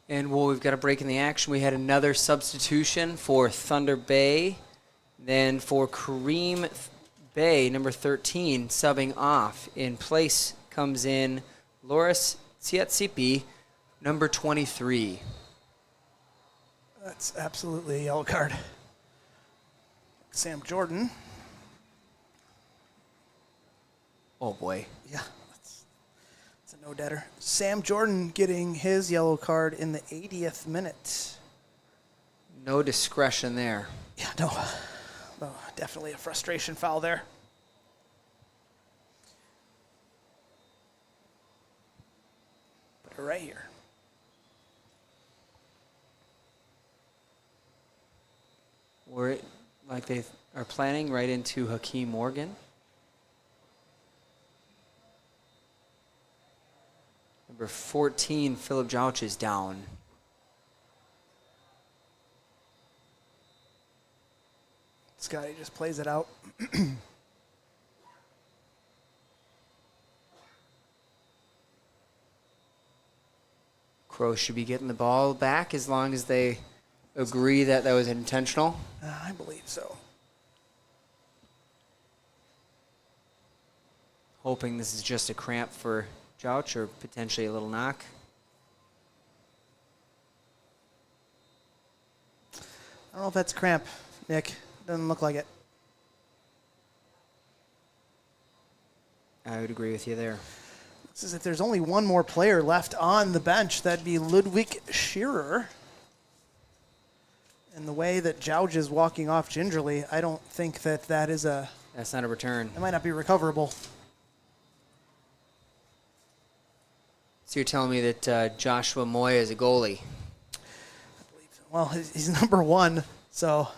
And we've got a break in the action. We had another substitution for Thunder Bay. Then for Kareem Bay, number 13, subbing off. In place comes in Loris Tsiatsipi, number 23. That's absolutely a yellow card. Sam Jordan. Oh, boy. Yeah, that's a no-deader. Sam Jordan getting his yellow card in the 80th minute. No discretion there. Yeah, no. Definitely a frustration foul there. Put it right here. We're, like they are planning, right into Hakeem Morgan. Number 14, Philip Jouch is down. Scotty just plays it out. Crows should be getting the ball back as long as they agree that that was intentional. I believe so. Hoping this is just a cramp for Jouch or potentially a little knock. I don't know if that's cramp, Nick. Doesn't look like it. I would agree with you there. This is if there's only one more player left on the bench, that'd be Ludwig Shearer. And the way that Jouch is walking off gingerly, I don't think that is a... That's not a return. It might not be recoverable. So you're telling me that Joshua Moya is a goalie? Well, he's number one, so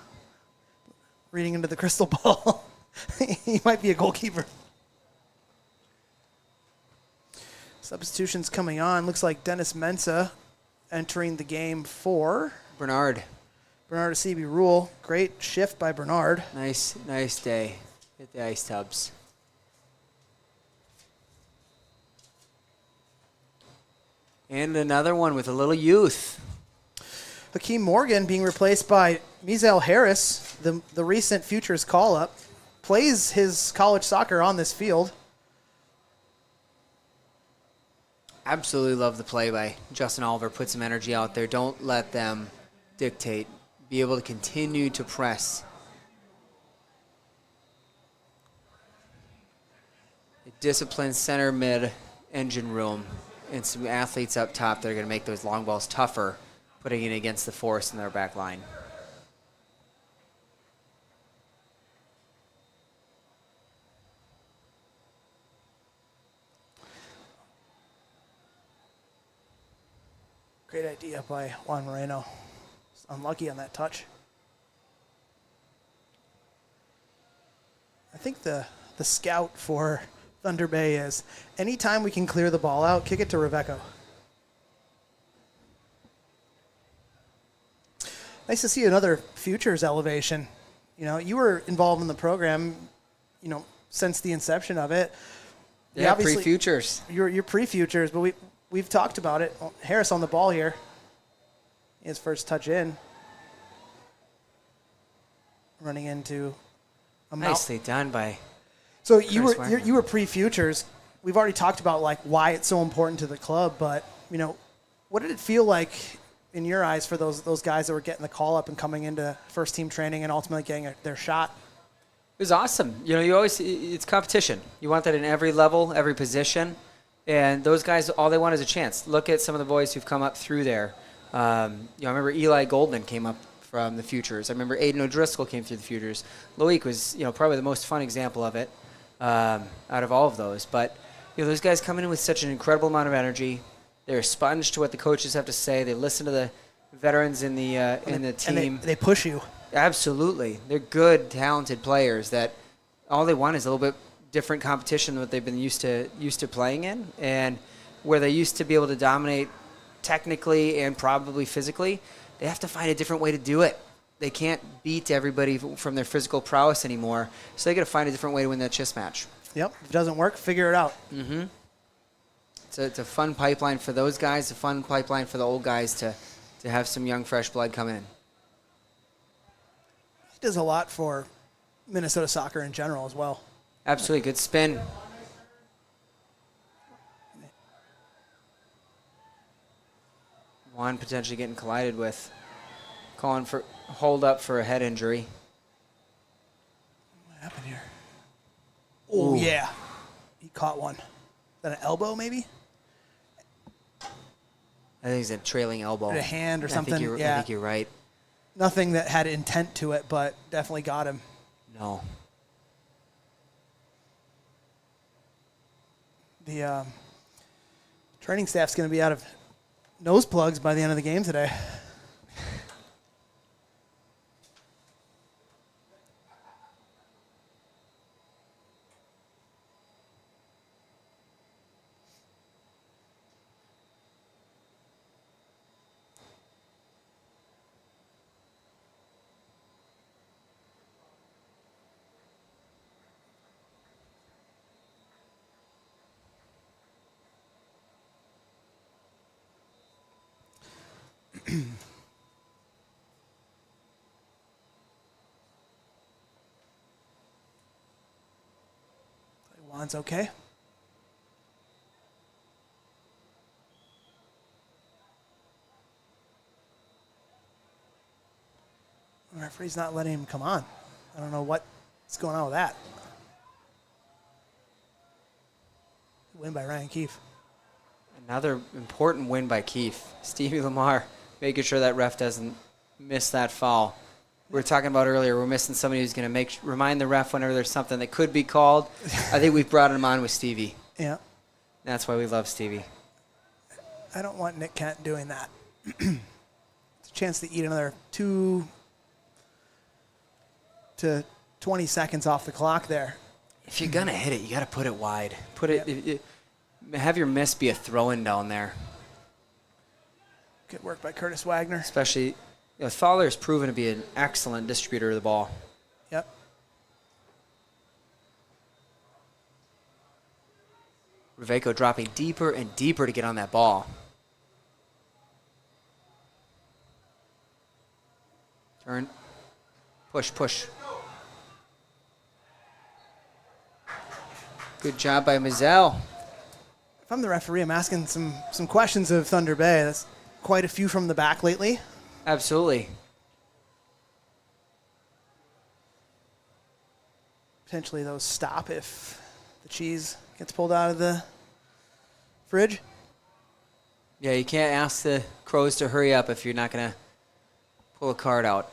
reading into the crystal ball, he might be a goalkeeper. Substitutions coming on. Looks like Dennis Mensah entering the game for Bernard Acebi Rule. Great shift by Bernard. Nice day at the ice tubs. And another one with a little youth. Hakeem Morgan being replaced by Mizel Harris, the recent Futures call-up. Plays his college soccer on this field. Absolutely love the play by Justin Oliver. Put some energy out there. Don't let them dictate. Be able to continue to press. A disciplined center mid engine room and some athletes up top that are going to make those long balls tougher, putting it against the force in their back line. Great idea by Juan Moreno. Unlucky on that touch. I think the scout for Thunder Bay is anytime we can clear the ball out, kick it to Reveco. Nice to see another Futures elevation. You know, you were involved in the program, you know, since the inception of it. Yeah, pre-Futures. You're pre-Futures, but we've talked about it. Harris on the ball here. His first touch in. Running into a Nicely done by So Chris you were pre-Futures. We've already talked about like why it's so important to the club, but you know, what did it feel like in your eyes for those guys that were getting the call up and coming into first team training and ultimately getting their shot? It was awesome. You know, it's competition. You want that in every level, every position. And those guys, all they want is a chance. Look at some of the boys who've come up through there. You know, I remember Eli Goldman came up from the Futures. I remember Aiden O'Driscoll came through the Futures. Loic was, you know, probably the most fun example of it out of all of those. But, you know, those guys come in with such an incredible amount of energy. They're a sponge to what the coaches have to say. They listen to the veterans in the team. And they push you. Absolutely. They're good, talented players that all they want is a little bit different competition than what they've been used to playing in. And where they used to be able to dominate technically and probably physically, they have to find a different way to do it. They can't beat everybody from their physical prowess anymore, so they got to find a different way to win that chess match. Yep. If it doesn't work, figure it out. Mm-hmm. It's a fun pipeline for those guys, a fun pipeline for the old guys to have some young, fresh blood come in. He does a lot for Minnesota soccer in general as well. Absolutely. Good spin. Juan potentially getting collided with. Calling for hold up for a head injury. What happened here? Oh, Ooh. yeah. He caught one. Is that an elbow, maybe? I think it's a trailing elbow. A hand or something? I think you're right. Nothing that had intent to it, but definitely got him. No. The training staff's going to be out of nose plugs by the end of the game today. Juan's okay. The referee's not letting him come on. I don't know what's going on with that. Win by Ryan Keefe. Another important win by Keefe. Stevie Lamar making sure that ref doesn't miss that foul. We were talking about earlier, we're missing somebody who's going to remind the ref whenever there's something that could be called. I think we've brought him on with Stevie. Yeah. That's why we love Stevie. I don't want Nick Kent doing that. It's a chance to eat another 2 to 20 seconds off the clock there. If you're going to hit it, you got to put it wide. Have your miss be a throw-in down there. Good work by Curtis Wagner. Especially, Fowler has proven to be an excellent distributor of the ball. Yep. Riveco dropping deeper and deeper to get on that ball. Turn. Push, push. Good job by Mazel. If I'm the referee, I'm asking some questions of Thunder Bay. That's quite a few from the back lately. Absolutely. Potentially those stop if the cheese gets pulled out of the fridge. Yeah, you can't ask the Crows to hurry up if you're not going to pull a card out.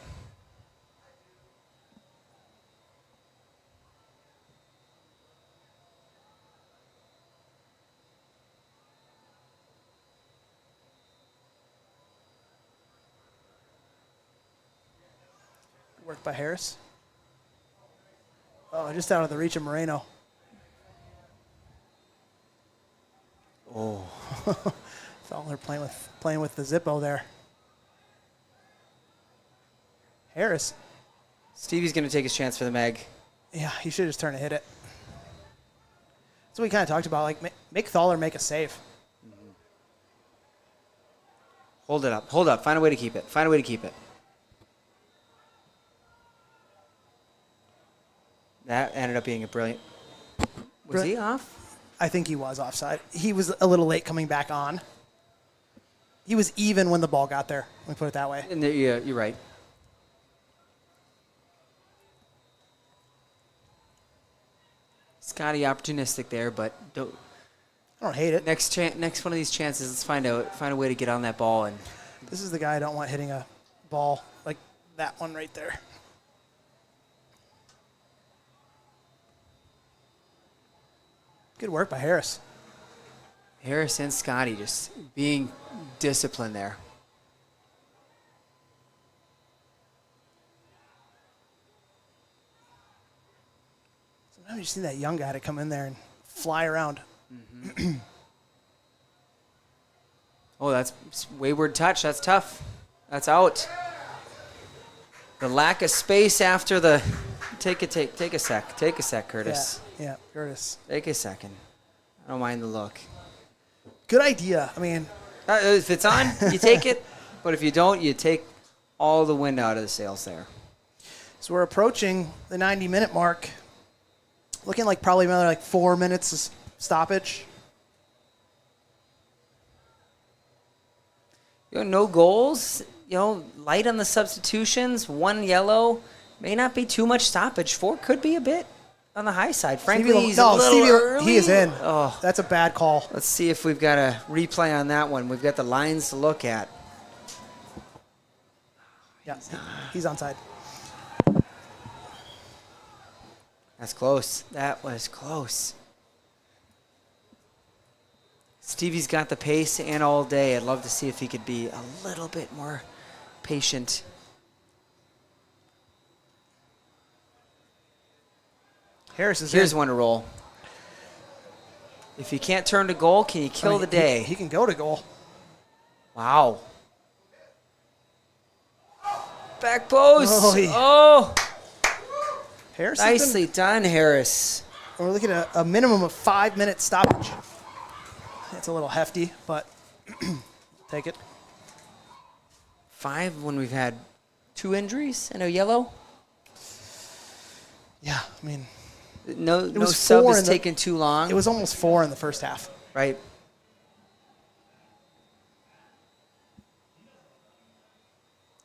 Work by Harris. Oh, just out of the reach of Moreno. Oh. Fowler playing with the Zippo there. Harris. Stevie's going to take his chance for the Meg. Yeah, he should just turn and hit it. That's what we kind of talked about. Like, make Thaler make a save. Hold it up. Hold up. Find a way to keep it. Find a way to keep it. That ended up being a brilliant. Was he off? I think he was offside. He was a little late coming back on. He was even when the ball got there. Let me put it that way. And yeah, you're right. Scotty opportunistic there, but don't. I don't hate it. Next one of these chances, let's find a way to get on that ball. And This is the guy I don't want hitting a ball like that one right there. Good work by Harris. Harris and Scotty just being disciplined there. Sometimes you see that young guy to come in there and fly around. Mm-hmm. Oh, that's wayward touch. That's tough. That's out. The lack of space after the take a sec, Curtis. Yeah, Curtis. Take a second. I don't mind the look. Good idea. I mean, If it's on, you take it. But if you don't, you take all the wind out of the sails there. so we're approaching the 90-minute mark. Looking like probably another 4 minutes stoppage. No goals. Light on the substitutions. 1 yellow. May not be too much stoppage. 4 could be a bit on the high side. Frankly, he's a little early. He is in. Oh, That's a bad call. let's see if we've got a replay on that one. We've got the lines to look at. Yeah, he's onside. That's close. That was close. Stevie's got the pace and all day. I'd love to see if he could be a little bit more patient. Harris is Here's in. one to roll. If you can't turn to goal, can you kill the day? He can go to goal. Wow. Back post. Oh, Oh, Harris has nicely done, Harris. we're looking at a minimum of 5-minute stoppage. It's a little hefty, but take it. 5 when we've had 2 injuries and a yellow. Yeah, I mean, No was sub 4 is in the- taking too long. it was almost 4 in the first half. Right.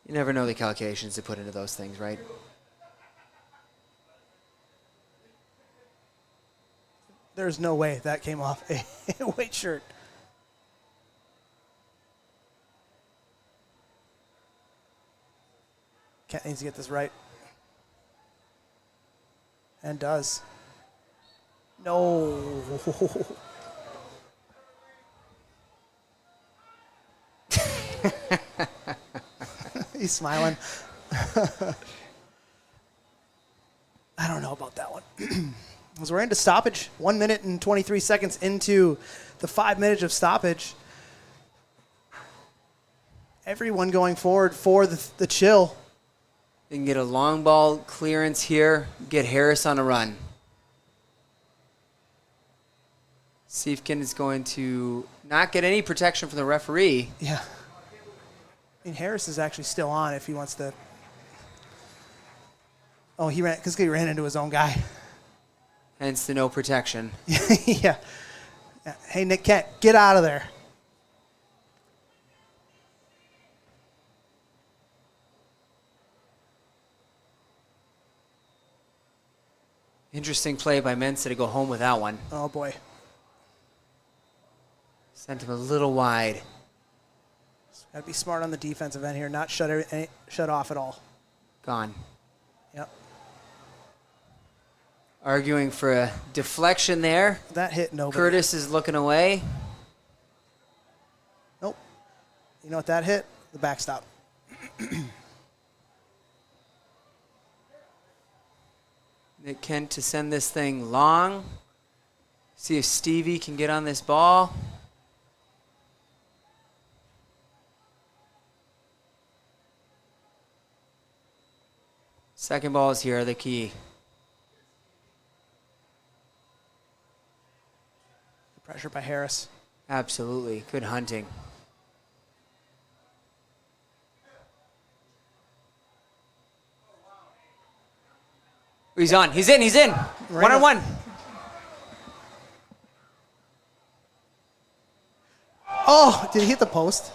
You never know the calculations to put into those things, right? There's no way that came off a white shirt. Kent needs to get this right. And does. No. He's smiling. I don't know about that one. As we're into stoppage, 1 minute and 23 seconds into the 5 minutes of stoppage. Everyone going forward for the chill. They can get a long ball clearance here, get Harris on a run. Siefkin is going to not get any protection from the referee. Yeah. I mean, Harris is actually still on if he wants to. Oh, he ran into his own guy. Hence the no protection. Yeah. Hey, Nick Kent, get out of there. Interesting play by Mensa to go home with that one. Oh, boy. Sent him a little wide. Got to be smart on the defensive end here, not shut off at all. Gone. Yep. Arguing for a deflection there. That hit nobody. Curtis is looking away. Nope. You know what that hit? The backstop. Nick Kent to send this thing long. See if Stevie can get on this ball. Second ball is here, the key. Pressure by Harris. Absolutely. Good hunting. He's on. He's in. He's in. Right 1-on-1. Oh, did he hit the post?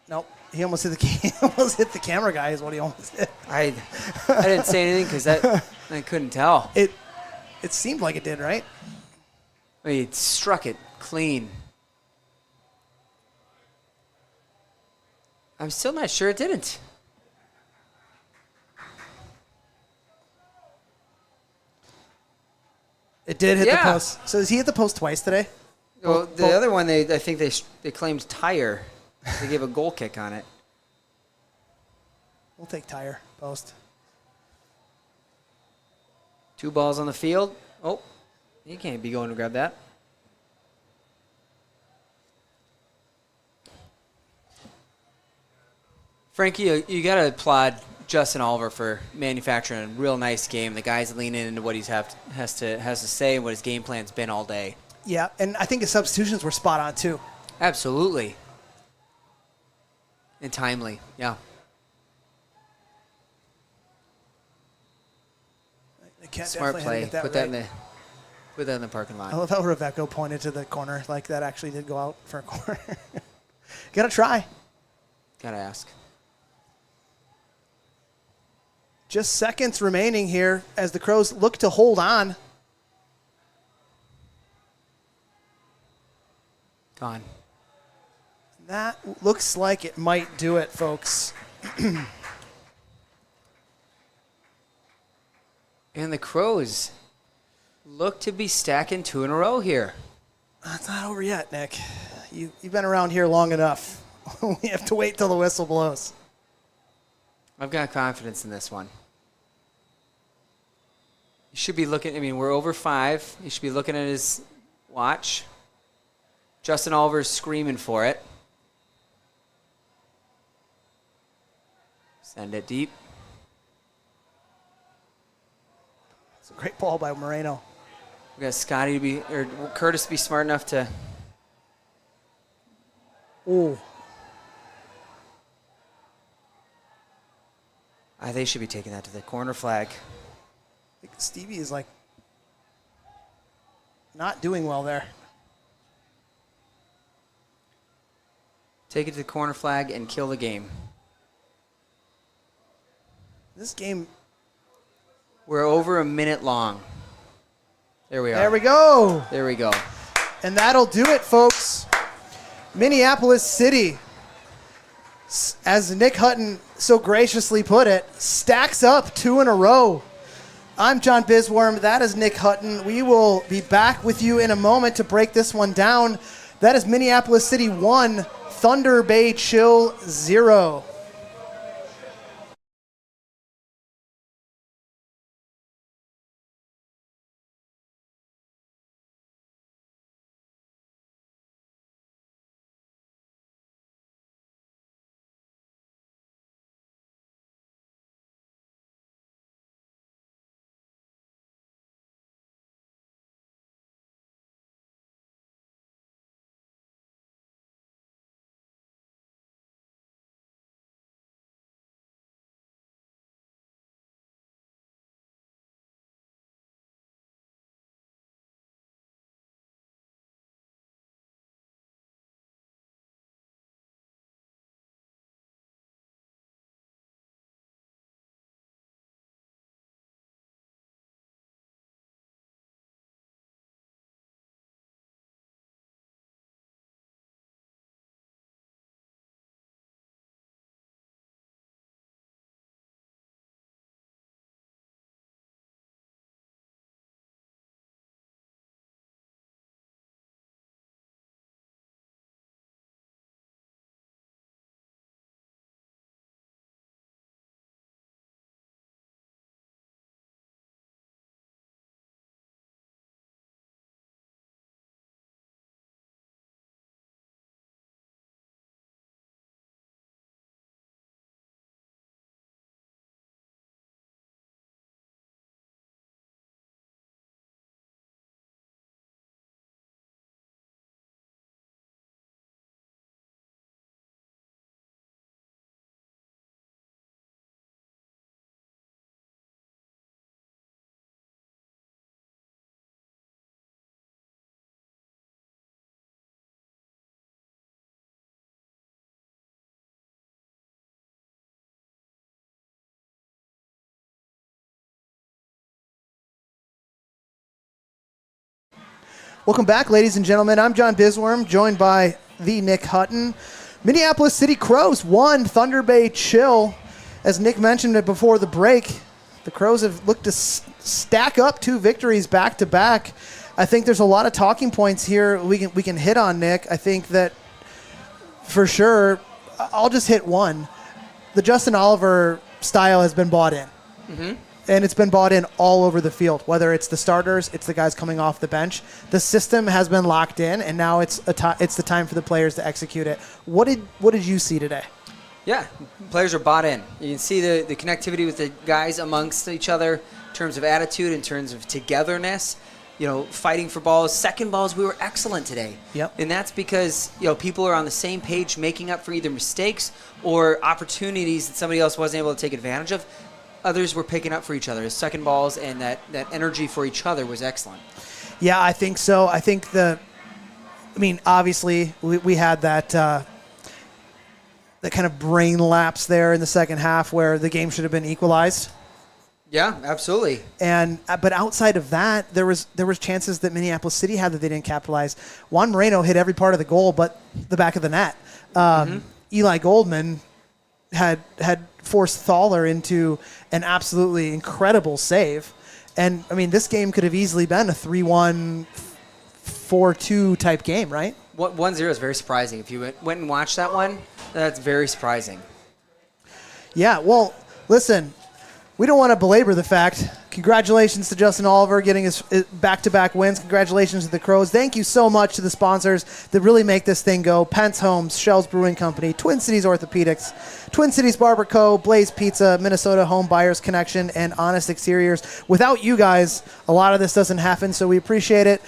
Nope. He almost hit the camera guy is what he almost hit. I didn't say anything because I couldn't tell. It seemed like it did, right? I mean, it struck it clean. I'm still not sure it didn't. It did hit Yeah. the post. So does he hit the post twice today? Well, Both- the other one, I think they claimed tire. They gave a goal kick on it. We'll take tire post. 2 balls on the field. Oh, he can't be going to grab that. Frankie, you got to applaud Justin Oliver for manufacturing a real nice game. The guys leaning into what he has to say and what his game plan's been all day. Yeah, and I think his substitutions were spot on too. Absolutely. And timely, yeah. They can't Smart definitely play. get that Put that in the parking lot. I love how Rebecca pointed to the corner like that actually did go out for a corner. Gotta try. Gotta ask. Just seconds remaining here as the Crows look to hold on. Gone. That looks like it might do it, folks. And the Crows look to be stacking 2 in a row here. It's not over yet, Nick. You've been around here long enough. We have to wait till the whistle blows. I've got confidence in this one. You should be looking, I mean, we're over 5. You should be looking at his watch. Justin Oliver's screaming for it. Send it deep. It's a great ball by Moreno. We got Scotty to be, or Curtis to be smart enough to. Ooh. They should be taking that to the corner flag. I think Stevie is like not doing well there. Take it to the corner flag and kill the game. This game. We're over a minute long. There we are. There we go. There we go. And that'll do it, folks. Minneapolis City, as Nick Hutton so graciously put it, stacks up 2 in a row. I'm John Bisworm. That is Nick Hutton. We will be back with you in a moment to break this one down. That is Minneapolis City 1, Thunder Bay Chill 0. Welcome back, ladies and gentlemen. I'm John Bisworm, joined by the Nick Hutton. Minneapolis City Crows 1, Thunder Bay Chill. As Nick mentioned it before the break, the Crows have looked to stack up 2 victories back-to-back. I think there's a lot of talking points here we can hit on, Nick. I think that for sure, I'll just hit one. The Justin Oliver style has been bought in. Mm-hmm. And it's been bought in all over the field, whether it's the starters, it's the guys coming off the bench. The system has been locked in, and now it's the time for the players to execute it. What did you see today? Yeah, players are bought in. You can see the connectivity with the guys amongst each other in terms of attitude, in terms of togetherness, fighting for balls. Second balls, we were excellent today. Yep. And that's because, people are on the same page making up for either mistakes or opportunities that somebody else wasn't able to take advantage of. Others were picking up for each other. Second balls and that energy for each other was excellent. Yeah, I think so. I think obviously we had that kind of brain lapse there in the second half where the game should have been equalized. Yeah, absolutely. But outside of that, there was chances that Minneapolis City had that they didn't capitalize. Juan Moreno hit every part of the goal but the back of the net. Eli Goldman had forced Thaler into an absolutely incredible save. And, this game could have easily been a 3-1, 4-2 type game, right? 1-0 is very surprising. If you went and watched that one, that's very surprising. Yeah, well, listen, we don't want to belabor the fact. Congratulations to Justin Oliver getting his back-to-back wins. Congratulations to the Crows. Thank you so much to the sponsors that really make this thing go. Pence Homes, Shell's Brewing Company, Twin Cities Orthopedics, Twin Cities Barber Co., Blaze Pizza, Minnesota Home Buyers Connection, and Honest Exteriors. Without you guys, a lot of this doesn't happen, so we appreciate it.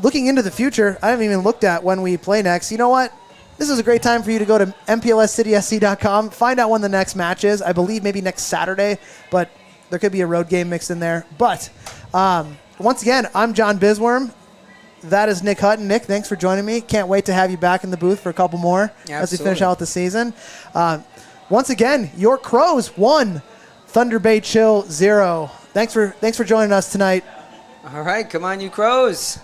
Looking into the future, I haven't even looked at when we play next. You know what? This is a great time for you to go to MPLSCitySC.com, find out when the next match is. I believe maybe next Saturday, but there could be a road game mixed in there. But once again, I'm John Bisworm. That is Nick Hutton. Nick, thanks for joining me. Can't wait to have you back in the booth for a couple more as we finish out the season. Once again, your Crows 1, Thunder Bay Chill 0. Thanks for joining us tonight. All right, come on, you Crows.